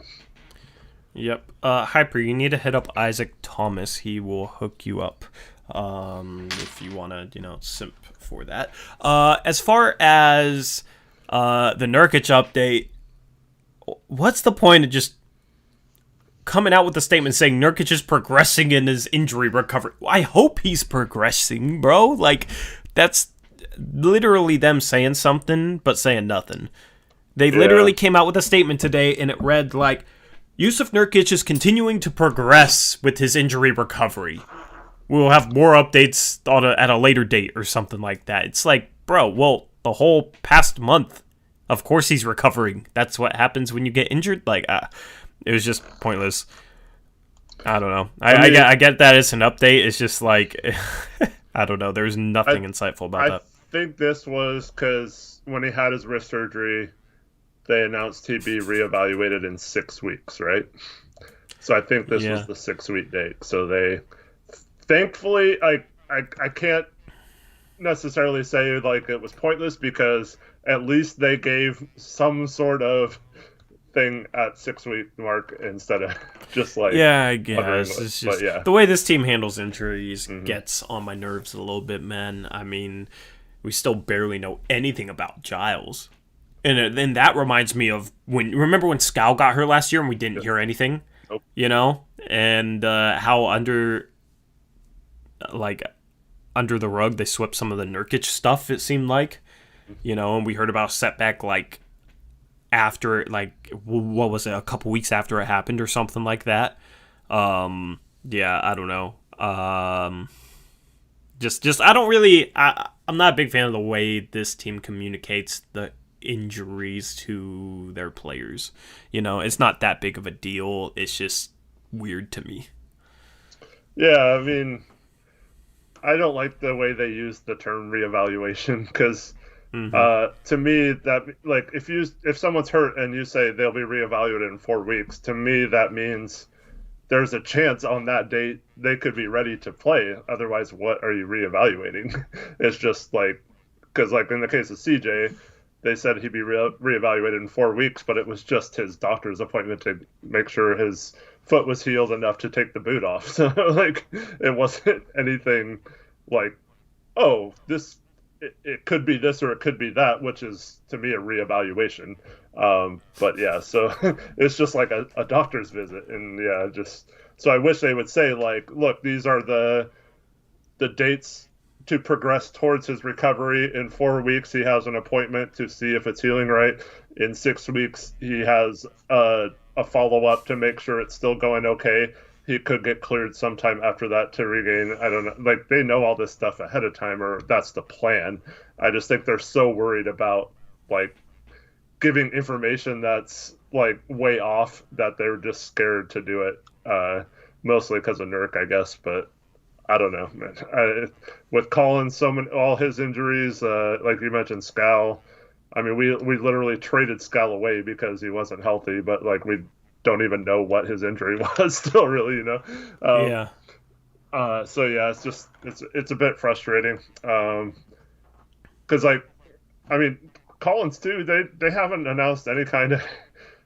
Speaker 1: Yep. Hyper, you need to hit up Isaac Thomas. He will hook you up if you want to, simp for that. As far as the Nurkic update, what's the point of just coming out with a statement saying Nurkic is progressing in his injury recovery? I hope he's progressing, bro. Like, that's literally them saying something, but saying nothing. They literally came out with a statement today, and it read like, Yusuf Nurkic is continuing to progress with his injury recovery. We'll have more updates at a later date or something like that. It's like, bro, well, the whole past month, of course he's recovering. That's what happens when you get injured. Like, it was just pointless. I don't know. I get that it's an update. It's just like, I don't know. There's nothing insightful about that.
Speaker 2: I think this was because when he had his wrist surgery, they announced he'd be reevaluated in 6 weeks, right? So I think this was the 6-week date. So they, thankfully, I can't necessarily say like it was pointless because at least they gave some sort of thing at 6-week mark instead of just like
Speaker 1: I guess it's just the way this team handles injuries gets on my nerves a little bit, man. I mean, we still barely know anything about Giles. And then that reminds me of remember when Scal got hurt last year and we didn't hear anything, and how under the rug they swept some of the Nurkic stuff, it seemed like, and we heard about setback like after, like, what was it, a couple weeks after it happened or something like that. I don't know. Just I don't really, I'm not a big fan of the way this team communicates the injuries to their players. It's not that big of a deal. It's just weird to me.
Speaker 2: I mean, I don't like the way they use the term reevaluation because to me that, like, if someone's hurt and you say they'll be reevaluated in 4 weeks, to me that means there's a chance on that date they could be ready to play. Otherwise, what are you reevaluating? It's just like, because like in the case of CJ, they said he'd be reevaluated in 4 weeks, but it was just his doctor's appointment to make sure his foot was healed enough to take the boot off. So like, it wasn't anything like, oh, this, it could be this or it could be that, which is to me a reevaluation. But yeah, so it's just like a doctor's visit, and so I wish they would say like, look, these are the dates to progress towards his recovery. In 4 weeks, he has an appointment to see if it's healing right. In 6 weeks, he has a follow-up to make sure it's still going okay. He could get cleared sometime after that to regain. I don't know. Like, they know all this stuff ahead of time, or that's the plan. I just think they're so worried about, like, giving information that's, like, way off that they're just scared to do it. Mostly because of Nurk, I guess, but I don't know, man. With Collins, all his injuries, like you mentioned, Scal. I mean, we literally traded Scal away because he wasn't healthy, but like we don't even know what his injury was still, really, So yeah, it's a bit frustrating. Because like, I mean, Collins too. They haven't announced any kind of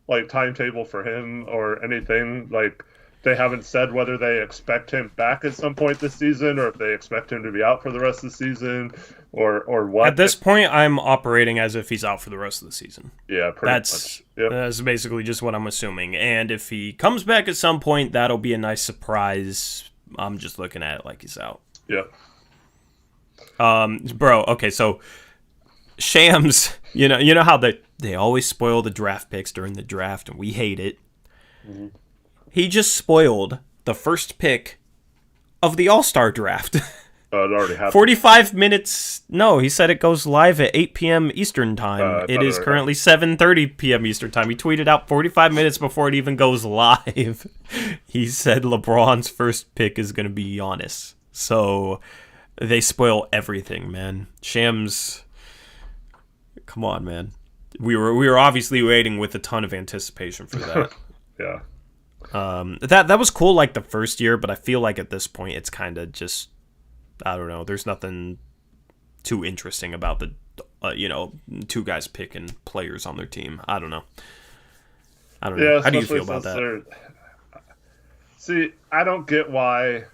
Speaker 2: like timetable for him or anything like. They haven't said whether they expect him back at some point this season or if they expect him to be out for the rest of the season or what.
Speaker 1: At this point, I'm operating as if he's out for the rest of the season.
Speaker 2: Yeah, pretty much. Yep.
Speaker 1: That's basically just what I'm assuming. And if he comes back at some point, that'll be a nice surprise. I'm just looking at it like he's out.
Speaker 2: Yeah.
Speaker 1: Bro, okay, so Shams, you know how they always spoil the draft picks during the draft, and we hate it. Mm-hmm. He just spoiled the first pick of the All-Star draft.
Speaker 2: It already happened.
Speaker 1: 45 minutes. No, he said it goes live at 8 p.m. Eastern time. It is currently 7:30 p.m. Eastern time. He tweeted out 45 minutes before it even goes live. He said LeBron's first pick is going to be Giannis. So they spoil everything, man. Shams, come on, man. We were obviously waiting with a ton of anticipation for that.
Speaker 2: Yeah.
Speaker 1: That was cool like the first year, but I feel like at this point it's kind of just, I don't know, there's nothing too interesting about the two guys picking players on their team. I don't know.
Speaker 2: Yeah,
Speaker 1: how do you feel about that?
Speaker 2: See, I don't get why,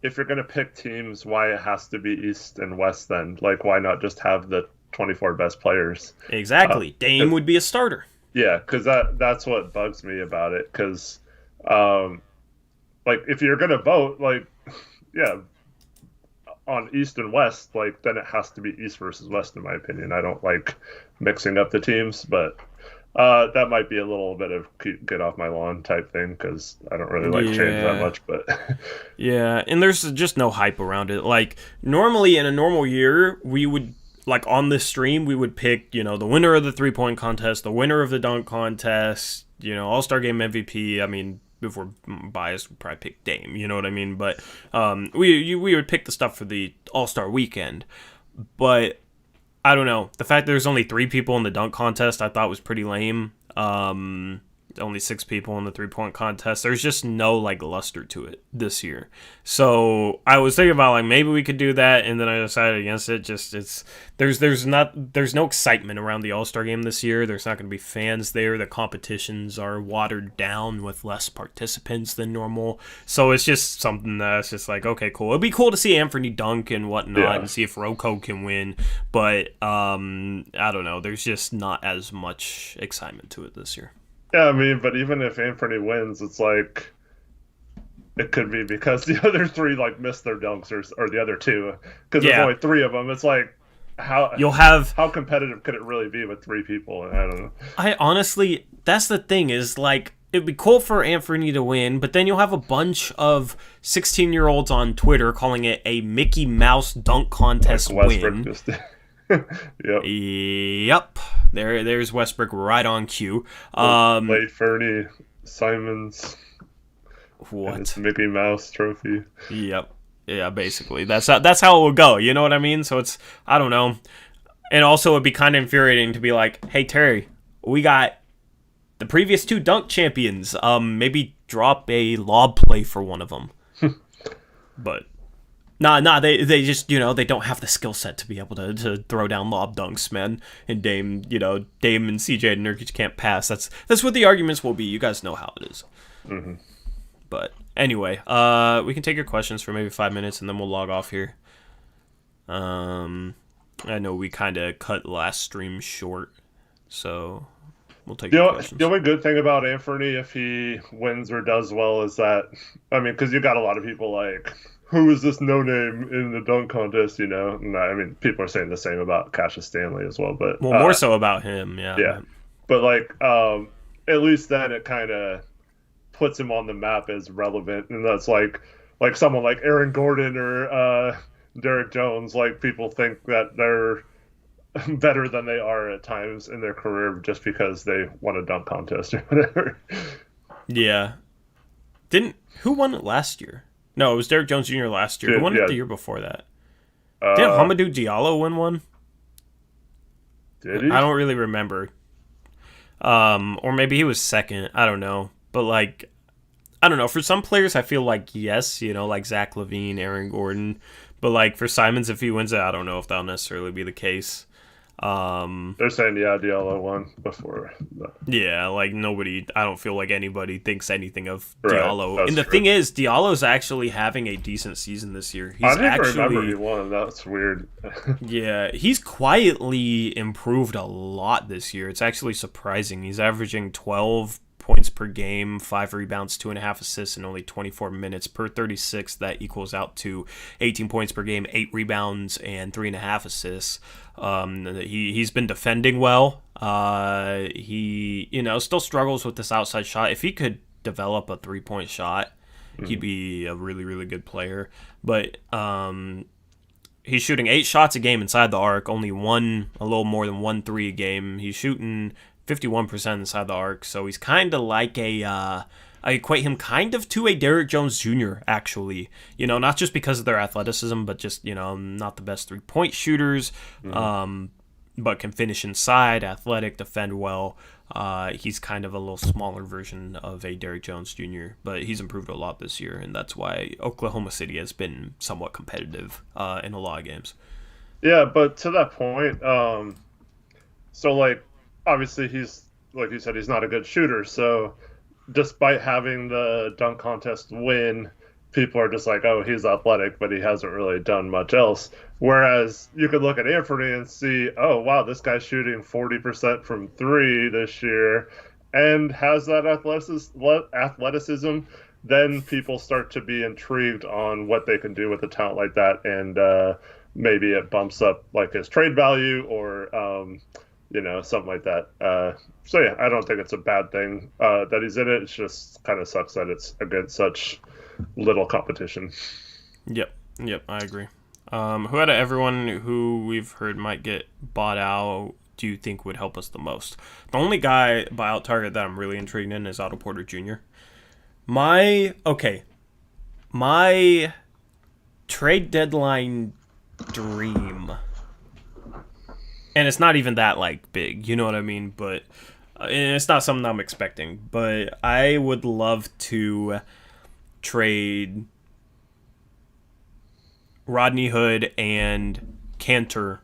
Speaker 2: if you're gonna pick teams, why it has to be East and West then. Like, why not just have the 24 best players? Uh,
Speaker 1: Exactly. Dame
Speaker 2: 'cause-
Speaker 1: would be a starter.
Speaker 2: yeah, because that's what bugs me about it. Because, um, like, if you're gonna vote, like, yeah, on East and West, like, then it has to be East versus West, in my opinion. I don't like mixing up the teams, but that might be a little bit of get off my lawn type thing because I don't really like change that
Speaker 1: Yeah.
Speaker 2: much. But
Speaker 1: Yeah, and there's just no hype around it. Like normally in a normal year, we would like on this stream we would pick, the winner of the 3-point contest, the winner of the dunk contest, All-Star game MVP. I mean, if we're biased, we'd probably pick Dame, you know what I mean? But we would pick the stuff for the All-Star weekend. But I don't know. The fact that there's only 3 people in the dunk contest, I thought was pretty lame. Only 6 people in the 3-point contest. There's just no like luster to it this year. So I was thinking about like maybe we could do that, and then I decided against it. Just there's no excitement around the All-Star game this year. There's not going to be fans there. The competitions are watered down with less participants than normal. So it's just something that's just like, okay, cool. It'd be cool to see Anthony dunk and whatnot,
Speaker 2: yeah,
Speaker 1: and see if Rocco can win. But I don't know. There's just not as much excitement to it this year.
Speaker 2: yeah, I mean, but even if Anthony wins, it's like it could be because the other three like missed their dunks, or the other two, because there's
Speaker 1: Yeah,
Speaker 2: only 3 of them. It's like how
Speaker 1: you'll have.
Speaker 2: how competitive could it really be with 3 people? I don't know.
Speaker 1: I honestly, that's the thing is like it'd be cool for Anthony to win, but then you'll have a bunch of 16-year-olds on Twitter calling it a Mickey Mouse dunk contest
Speaker 2: Like Westbrook
Speaker 1: win.
Speaker 2: just yep.
Speaker 1: Yep, there's Westbrook right on cue.
Speaker 2: Late Fernie Simons and his
Speaker 1: What?
Speaker 2: Mickey Mouse trophy.
Speaker 1: Yep. Yeah, basically. That's how it would go. You know what I mean? So it's I don't know. And also it'd be kind of infuriating to be like, "Hey Terry, we got the previous 2 dunk champions. Maybe drop a lob play for one of them." But nah, they just, they don't have the skill set to be able to throw down lob dunks, man. And Dame and CJ and Nurkic can't pass. That's what the arguments will be. You guys know how it is.
Speaker 2: Hmm.
Speaker 1: But anyway, we can take your questions for maybe 5 minutes and then we'll log off here. I know we kind of cut last stream short, so we'll take your questions.
Speaker 2: The only good thing about Anthony, if he wins or does well, is that, I mean, because you got a lot of people like, who is this no name in the dunk contest, you know? And I mean, people are saying the same about Cassius Stanley as well, but
Speaker 1: Well, more so about him, yeah.
Speaker 2: yeah. But like, at least then it kind of puts him on the map as relevant, and that's like someone like Aaron Gordon or Derek Jones. Like people think that they're better than they are at times in their career just because they won a dunk contest or whatever.
Speaker 1: Yeah. Who won it last year? No, it was Derek Jones Jr. last year. Who won it the year before that? Didn't Hamidou Diallo win one?
Speaker 2: Did he?
Speaker 1: I don't really remember. Or maybe he was second. I don't know. But like, I don't know. For some players, I feel like yes, like Zach LaVine, Aaron Gordon. But like for Simons, if he wins it, I don't know if that'll necessarily be the case.
Speaker 2: They're saying Diallo won before.
Speaker 1: Yeah, like nobody. I don't feel like anybody thinks anything of
Speaker 2: Right,
Speaker 1: Diallo.
Speaker 2: that's
Speaker 1: And the
Speaker 2: true.
Speaker 1: thing is, Diallo's actually having a decent season this year. He's
Speaker 2: I didn't remember
Speaker 1: actually
Speaker 2: he won. That's weird.
Speaker 1: Yeah, he's quietly improved a lot this year. It's actually surprising. He's averaging 12 points per game, 5 rebounds, 2.5 assists in only 24 minutes per 36. That equals out to 18 points per game, 8 rebounds, and 3.5 assists. He's been defending well. He still struggles with this outside shot. If he could develop a 3-point shot, he'd be a really, really good player. But he's shooting 8 shots a game inside the arc, only a little more than 1 3 a game. He's shooting 51% inside the arc, so he's kind of like I equate him kind of to a Derek Jones Jr., actually. Not just because of their athleticism, but just, not the best 3-point shooters, but can finish inside, athletic, defend well. He's kind of a little smaller version of a Derek Jones Jr., but he's improved a lot this year, and that's why Oklahoma City has been somewhat competitive in a lot of games.
Speaker 2: Yeah, but to that point, so like obviously he's like you said, he's not a good shooter. So despite having the dunk contest win, people are just like, oh, he's athletic, but he hasn't really done much else. Whereas you could look at Anthony and see, oh, wow, this guy's shooting 40% from three this year and has that athleticism. Then people start to be intrigued on what they can do with a talent like that. And maybe it bumps up like his trade value or, something like that. So yeah, I don't think it's a bad thing that he's in it. It's just kind of sucks that it's against such little competition.
Speaker 1: Yep, I agree. Who out of everyone who we've heard might get bought out do you think would help us the most? The only guy buyout target that I'm really intrigued in is Otto Porter Jr. My trade deadline dream, and it's not even that like big, you know what I mean? But it's not something I'm expecting. But I would love to trade Rodney Hood and Cantor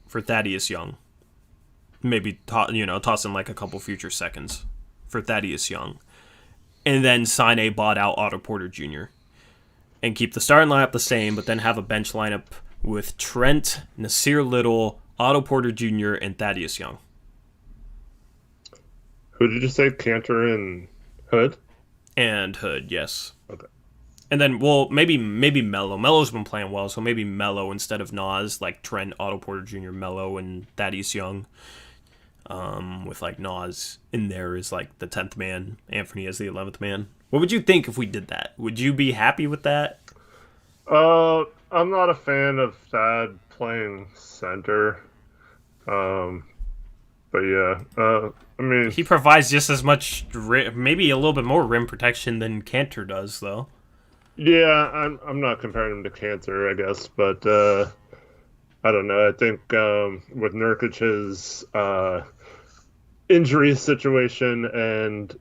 Speaker 1: for Thaddeus Young. Maybe toss in like a couple future seconds for Thaddeus Young, and then sign a bought out Otto Porter Jr. and keep the starting lineup the same, but then have a bench lineup with Trent, Nasir Little, Otto Porter Jr., and Thaddeus Young.
Speaker 2: Who did you say? Cantor and Hood?
Speaker 1: And Hood, yes.
Speaker 2: Okay.
Speaker 1: And then, well, maybe Melo. Melo's been playing well, so maybe Melo instead of Nas, like Trent, Otto Porter Jr., Melo, and Thaddeus Young. With like Nas in there is like the 10th man, Anthony as the 11th man. What would you think if we did that? Would you be happy with that?
Speaker 2: I'm not a fan of Thad playing center. But yeah, I mean,
Speaker 1: he provides just as much, maybe a little bit more rim protection than Cantor does, though.
Speaker 2: Yeah, I'm not comparing him to Cantor, I guess, but I don't know. I think with Nurkic's injury situation, and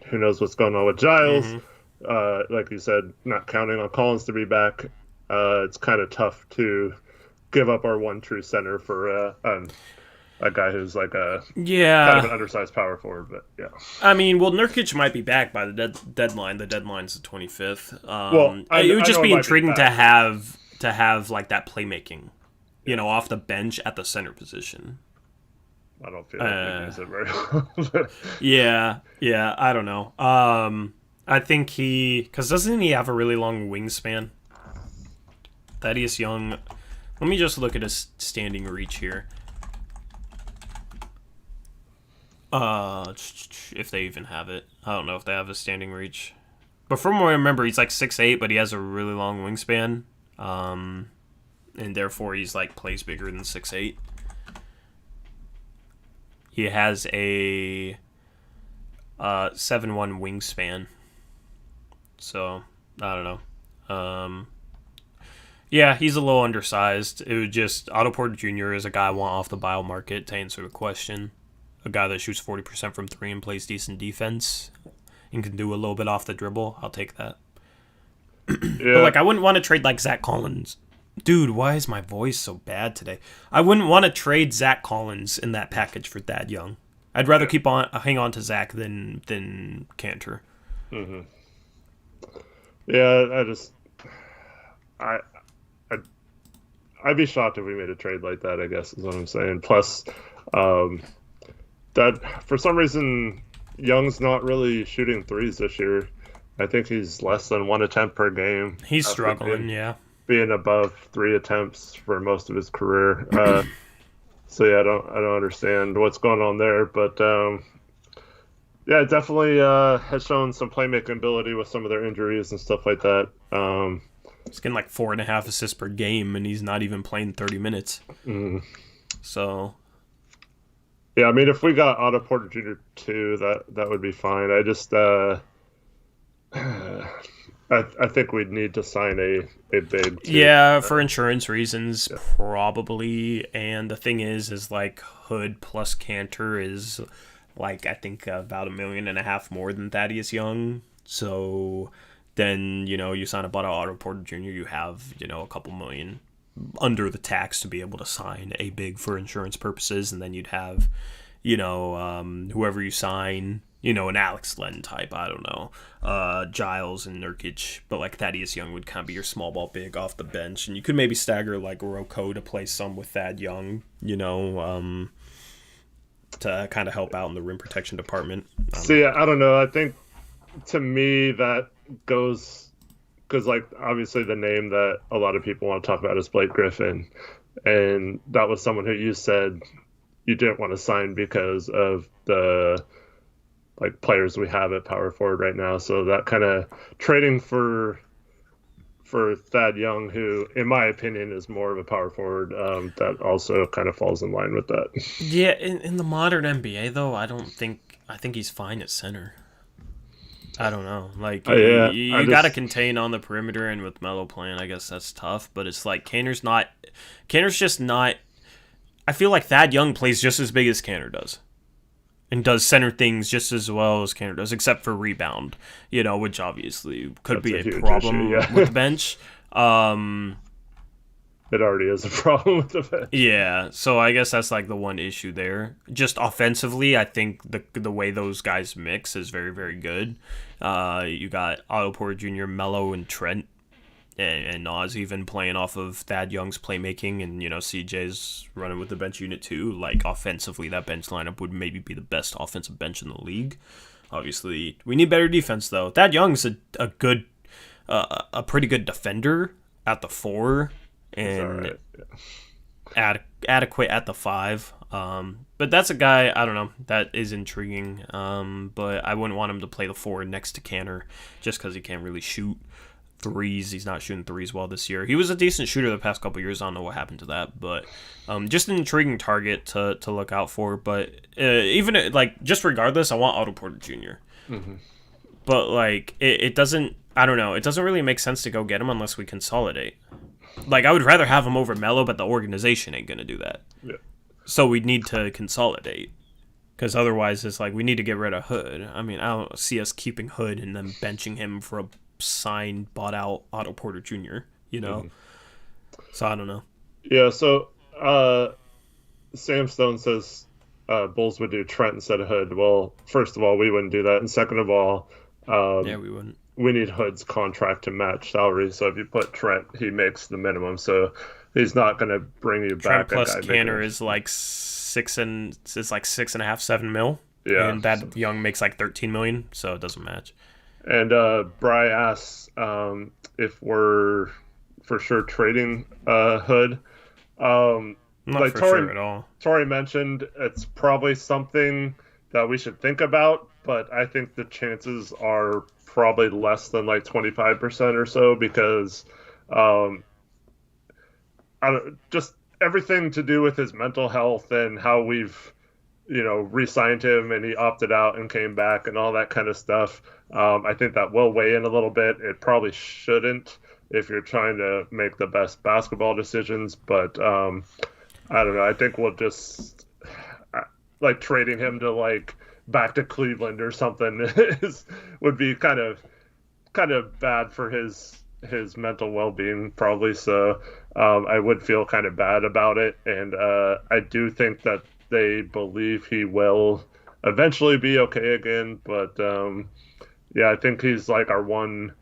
Speaker 2: who knows what's going on with Giles. Like you said, not counting on Collins to be back, it's kind of tough to give up our one true center for a guy who's like a kind of an undersized power forward. But yeah,
Speaker 1: I mean, well, Nurkic might be back by the deadline. The deadline's the 25th. It would just be intriguing to have like that playmaking, off the bench at the center position.
Speaker 2: I don't feel like he uses it very well.
Speaker 1: Yeah, I don't know. I think because doesn't he have a really long wingspan? Thaddeus Young. Let me just look at his standing reach here. If they even have it. I don't know if they have a standing reach. But from what I remember, he's like 6'8", but he has a really long wingspan. And therefore he's like plays bigger than 6'8". He has a 7'1" wingspan. So, I don't know. Yeah, he's a little undersized. It would just Otto Porter Jr. is a guy I want off the buyout market to answer the question. A guy that shoots 40% from three and plays decent defense and can do a little bit off the dribble. I'll take that.
Speaker 2: Yeah.
Speaker 1: But I wouldn't want to trade Zach Collins. Dude, why is my voice so bad today? I wouldn't want to trade Zach Collins in that package for Thad Young. I'd rather hang on to Zach than Cantor.
Speaker 2: Mm-hmm. Yeah, I'd be shocked if we made a trade like that, I guess is what I'm saying. Plus, that for some reason Young's not really shooting threes this year. I think he's less than 1 attempt per game.
Speaker 1: He's struggling,
Speaker 2: being above 3 attempts for most of his career. So yeah, I don't understand what's going on there, but yeah, definitely has shown some playmaking ability with some of their injuries and stuff like that.
Speaker 1: He's getting like 4.5 assists per game, and he's not even playing 30 minutes.
Speaker 2: Mm.
Speaker 1: So
Speaker 2: yeah, I mean, if we got Otto Porter Jr. too, that would be fine. I just I think we'd need to sign a big team.
Speaker 1: Yeah, for insurance reasons, probably. And the thing is like Hood plus Cantor is like I think about $1.5 million more than Thaddeus Young. So then you sign a bought out Otto Porter Jr. You have a couple million under the tax to be able to sign a big for insurance purposes, and then you'd have whoever you sign an Alex Len type. I don't know, Giles and Nurkic, but like Thaddeus Young would kind of be your small ball big off the bench, and you could maybe stagger like Rocco to play some with Thad Young, to kind of help out in the rim protection department.
Speaker 2: See, I don't know. I think to me that goes because like obviously the name that a lot of people want to talk about is Blake Griffin, and that was someone who you said you didn't want to sign because of the like players we have at power forward right now. So that kind of trading for Thad Young, who in my opinion is more of a power forward, that also kind of falls in line with that.
Speaker 1: Yeah, in the modern NBA though, I think he's fine at center. I don't know. Like, you got to contain on the perimeter, and with Melo playing, I guess that's tough. But it's like Kanter's just not. I feel like Thad Young plays just as big as Kanter does, and does center things just as well as Kanter does, except for rebound, which obviously could be a problem with the bench.
Speaker 2: It already is a problem with the bench.
Speaker 1: Yeah, so I guess that's like the one issue there. Just offensively, I think the way those guys mix is very, very good. You got Otto Porter Jr., Melo, and Trent, and Nas even playing off of Thad Young's playmaking, and CJ's running with the bench unit too. Like offensively, that bench lineup would maybe be the best offensive bench in the league. Obviously, we need better defense though. Thad Young's a pretty good defender at the 4. And adequate at the 5. But that's a guy, I don't know, that is intriguing. But I wouldn't want him to play the 4 next to Kanter just because he can't really shoot threes. He's not shooting threes well this year. He was a decent shooter the past couple years. I don't know what happened to that. But just an intriguing target to look out for. But even, like, just regardless, I want Otto Porter Jr.
Speaker 2: Mm-hmm.
Speaker 1: But, like, it doesn't, I don't know, it doesn't really make sense to go get him unless we consolidate. Like, I would rather have him over Melo, but the organization ain't going to do that.
Speaker 2: Yeah.
Speaker 1: So we need to consolidate. Because otherwise, it's like, we need to get rid of Hood. I mean, I don't see us keeping Hood and then benching him for a signed, bought-out Otto Porter Jr.,
Speaker 2: Mm-hmm.
Speaker 1: So I don't know.
Speaker 2: Yeah, so Sam Stone says Bulls would do Trent instead of Hood. Well, first of all, we wouldn't do that. And second of all...
Speaker 1: yeah, we wouldn't.
Speaker 2: We need Hood's contract to match salary. So if you put Trent, he makes the minimum. So he's not going to bring you
Speaker 1: Trent
Speaker 2: back.
Speaker 1: Plus Kanter is like 6.5, 7 mil.
Speaker 2: Yeah.
Speaker 1: And Thad Young makes like 13 million, so it doesn't match.
Speaker 2: And Bry asks if we're for sure trading Hood.
Speaker 1: Not like for sure at all.
Speaker 2: Tori mentioned it's probably something that we should think about, but I think the chances are probably less than like 25% or so because just everything to do with his mental health and how we've re-signed him and he opted out and came back and all that kind of stuff. I think that will weigh in a little bit. It probably shouldn't if you're trying to make the best basketball decisions, but I don't know. I think we'll just like trading him to like back to Cleveland or something would be kind of bad for his mental well-being probably. So I would feel kind of bad about it, and I do think that they believe he will eventually be okay again. But yeah, I think he's like our one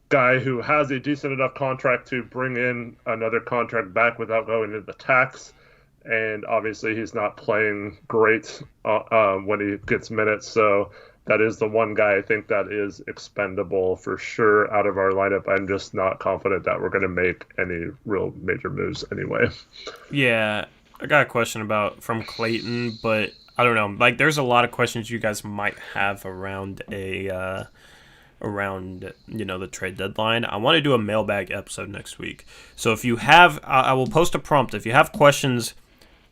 Speaker 2: guy who has a decent enough contract to bring in another contract back without going into the tax. And obviously he's not playing great when he gets minutes. So that is the one guy I think that is expendable for sure out of our lineup. I'm just not confident that we're going to make any real major moves anyway.
Speaker 1: Yeah, I got a question from Clayton, but I don't know. Like, there's a lot of questions you guys might have around the trade deadline. I want to do a mailbag episode next week. So if you have, I will post a prompt. If you have questions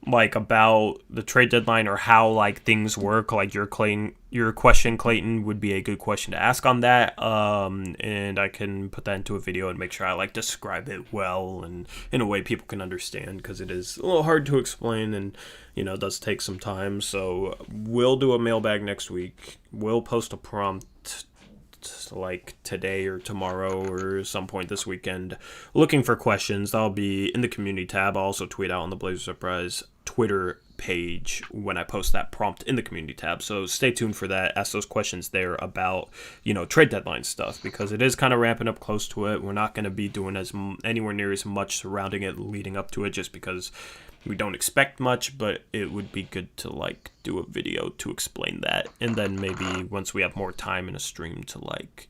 Speaker 1: like about the trade deadline or how like things work, like your question, Clayton, would be a good question to ask on that. And I can put that into a video and make sure I like describe it well and in a way people can understand, because it is a little hard to explain and it does take some time. So we'll do a mailbag next week. We'll post a prompt like today or tomorrow or some point this weekend looking for questions. That'll be in the community tab. I'll also tweet out on the Blazer Surprise Twitter page when I post that prompt in the community tab. So stay tuned for that. Ask those questions there about, trade deadline stuff, because it is kind of ramping up close to it. We're not going to be doing anywhere near as much surrounding it leading up to it, just because we don't expect much, but it would be good to do a video to explain that, and then maybe once we have more time in a stream to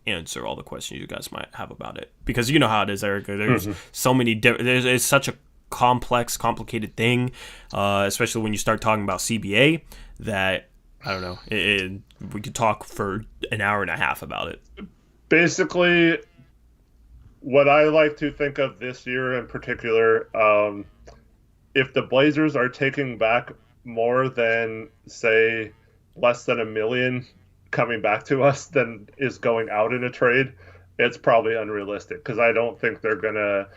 Speaker 1: answer all the questions you guys might have about it, because you know how it is, Eric. There's so many it's such a complicated thing, especially when you start talking about CBA, that I don't know, we could talk for an hour and a half about it.
Speaker 2: Basically, what I like to think of this year in particular, if the Blazers are taking back more than, say, less than $1 million coming back to us than is going out in a trade, it's probably unrealistic, because I don't think they're going to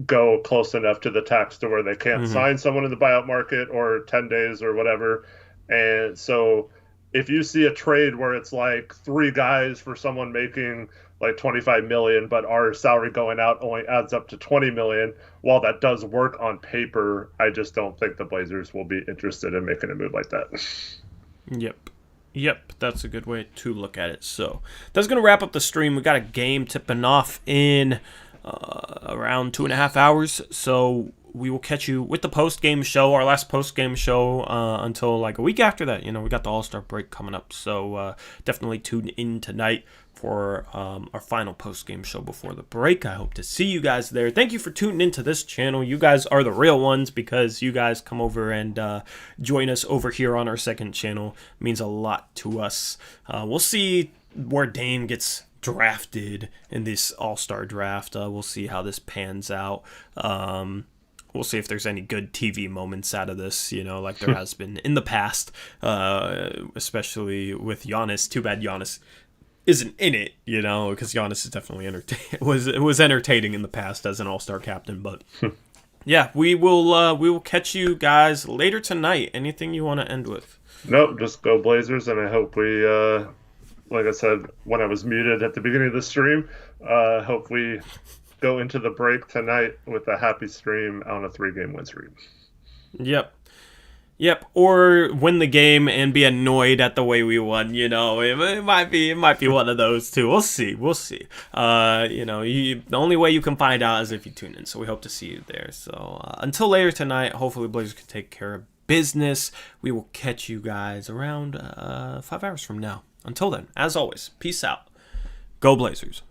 Speaker 2: go close enough to the tax to where they can't sign someone in the buyout market or 10 days or whatever. And so if you see a trade where it's 3 guys for someone making $25 million, but our salary going out only adds up to $20 million, while that does work on paper, I just don't think the Blazers will be interested in making a move like that.
Speaker 1: Yep, that's a good way to look at it. So that's going to wrap up the stream. We got a game tipping off in around 2.5 hours, so we will catch you with the post-game show, our last post-game show, until a week after that. We got the All-Star break coming up, so definitely tune in tonight for our final post-game show before the break. I hope to see you guys there. Thank you for tuning into this channel. You guys are the real ones, because you guys come over and join us over here on our second channel. It means a lot to us. We'll see where Dame gets drafted in this All-Star draft. We'll see how this pans out. We'll see if there's any good TV moments out of this, like there has been in the past, especially with Giannis. Too bad Giannis isn't in it, because Giannis is definitely was entertaining in the past as an All-Star captain. But yeah, we will catch you guys later tonight. Anything you want to end with?
Speaker 2: Nope, just go Blazers, and I hope we, like I said when I was muted at the beginning of the stream, hope we go into the break tonight with a happy stream on a 3-game win streak.
Speaker 1: Yep. Or win the game and be annoyed at the way we won. It might be one of those two. We'll see. The only way you can find out is if you tune in. So we hope to see you there. So until later tonight, hopefully Blazers can take care of business. We will catch you guys around 5 hours from now. Until then, as always, peace out. Go Blazers.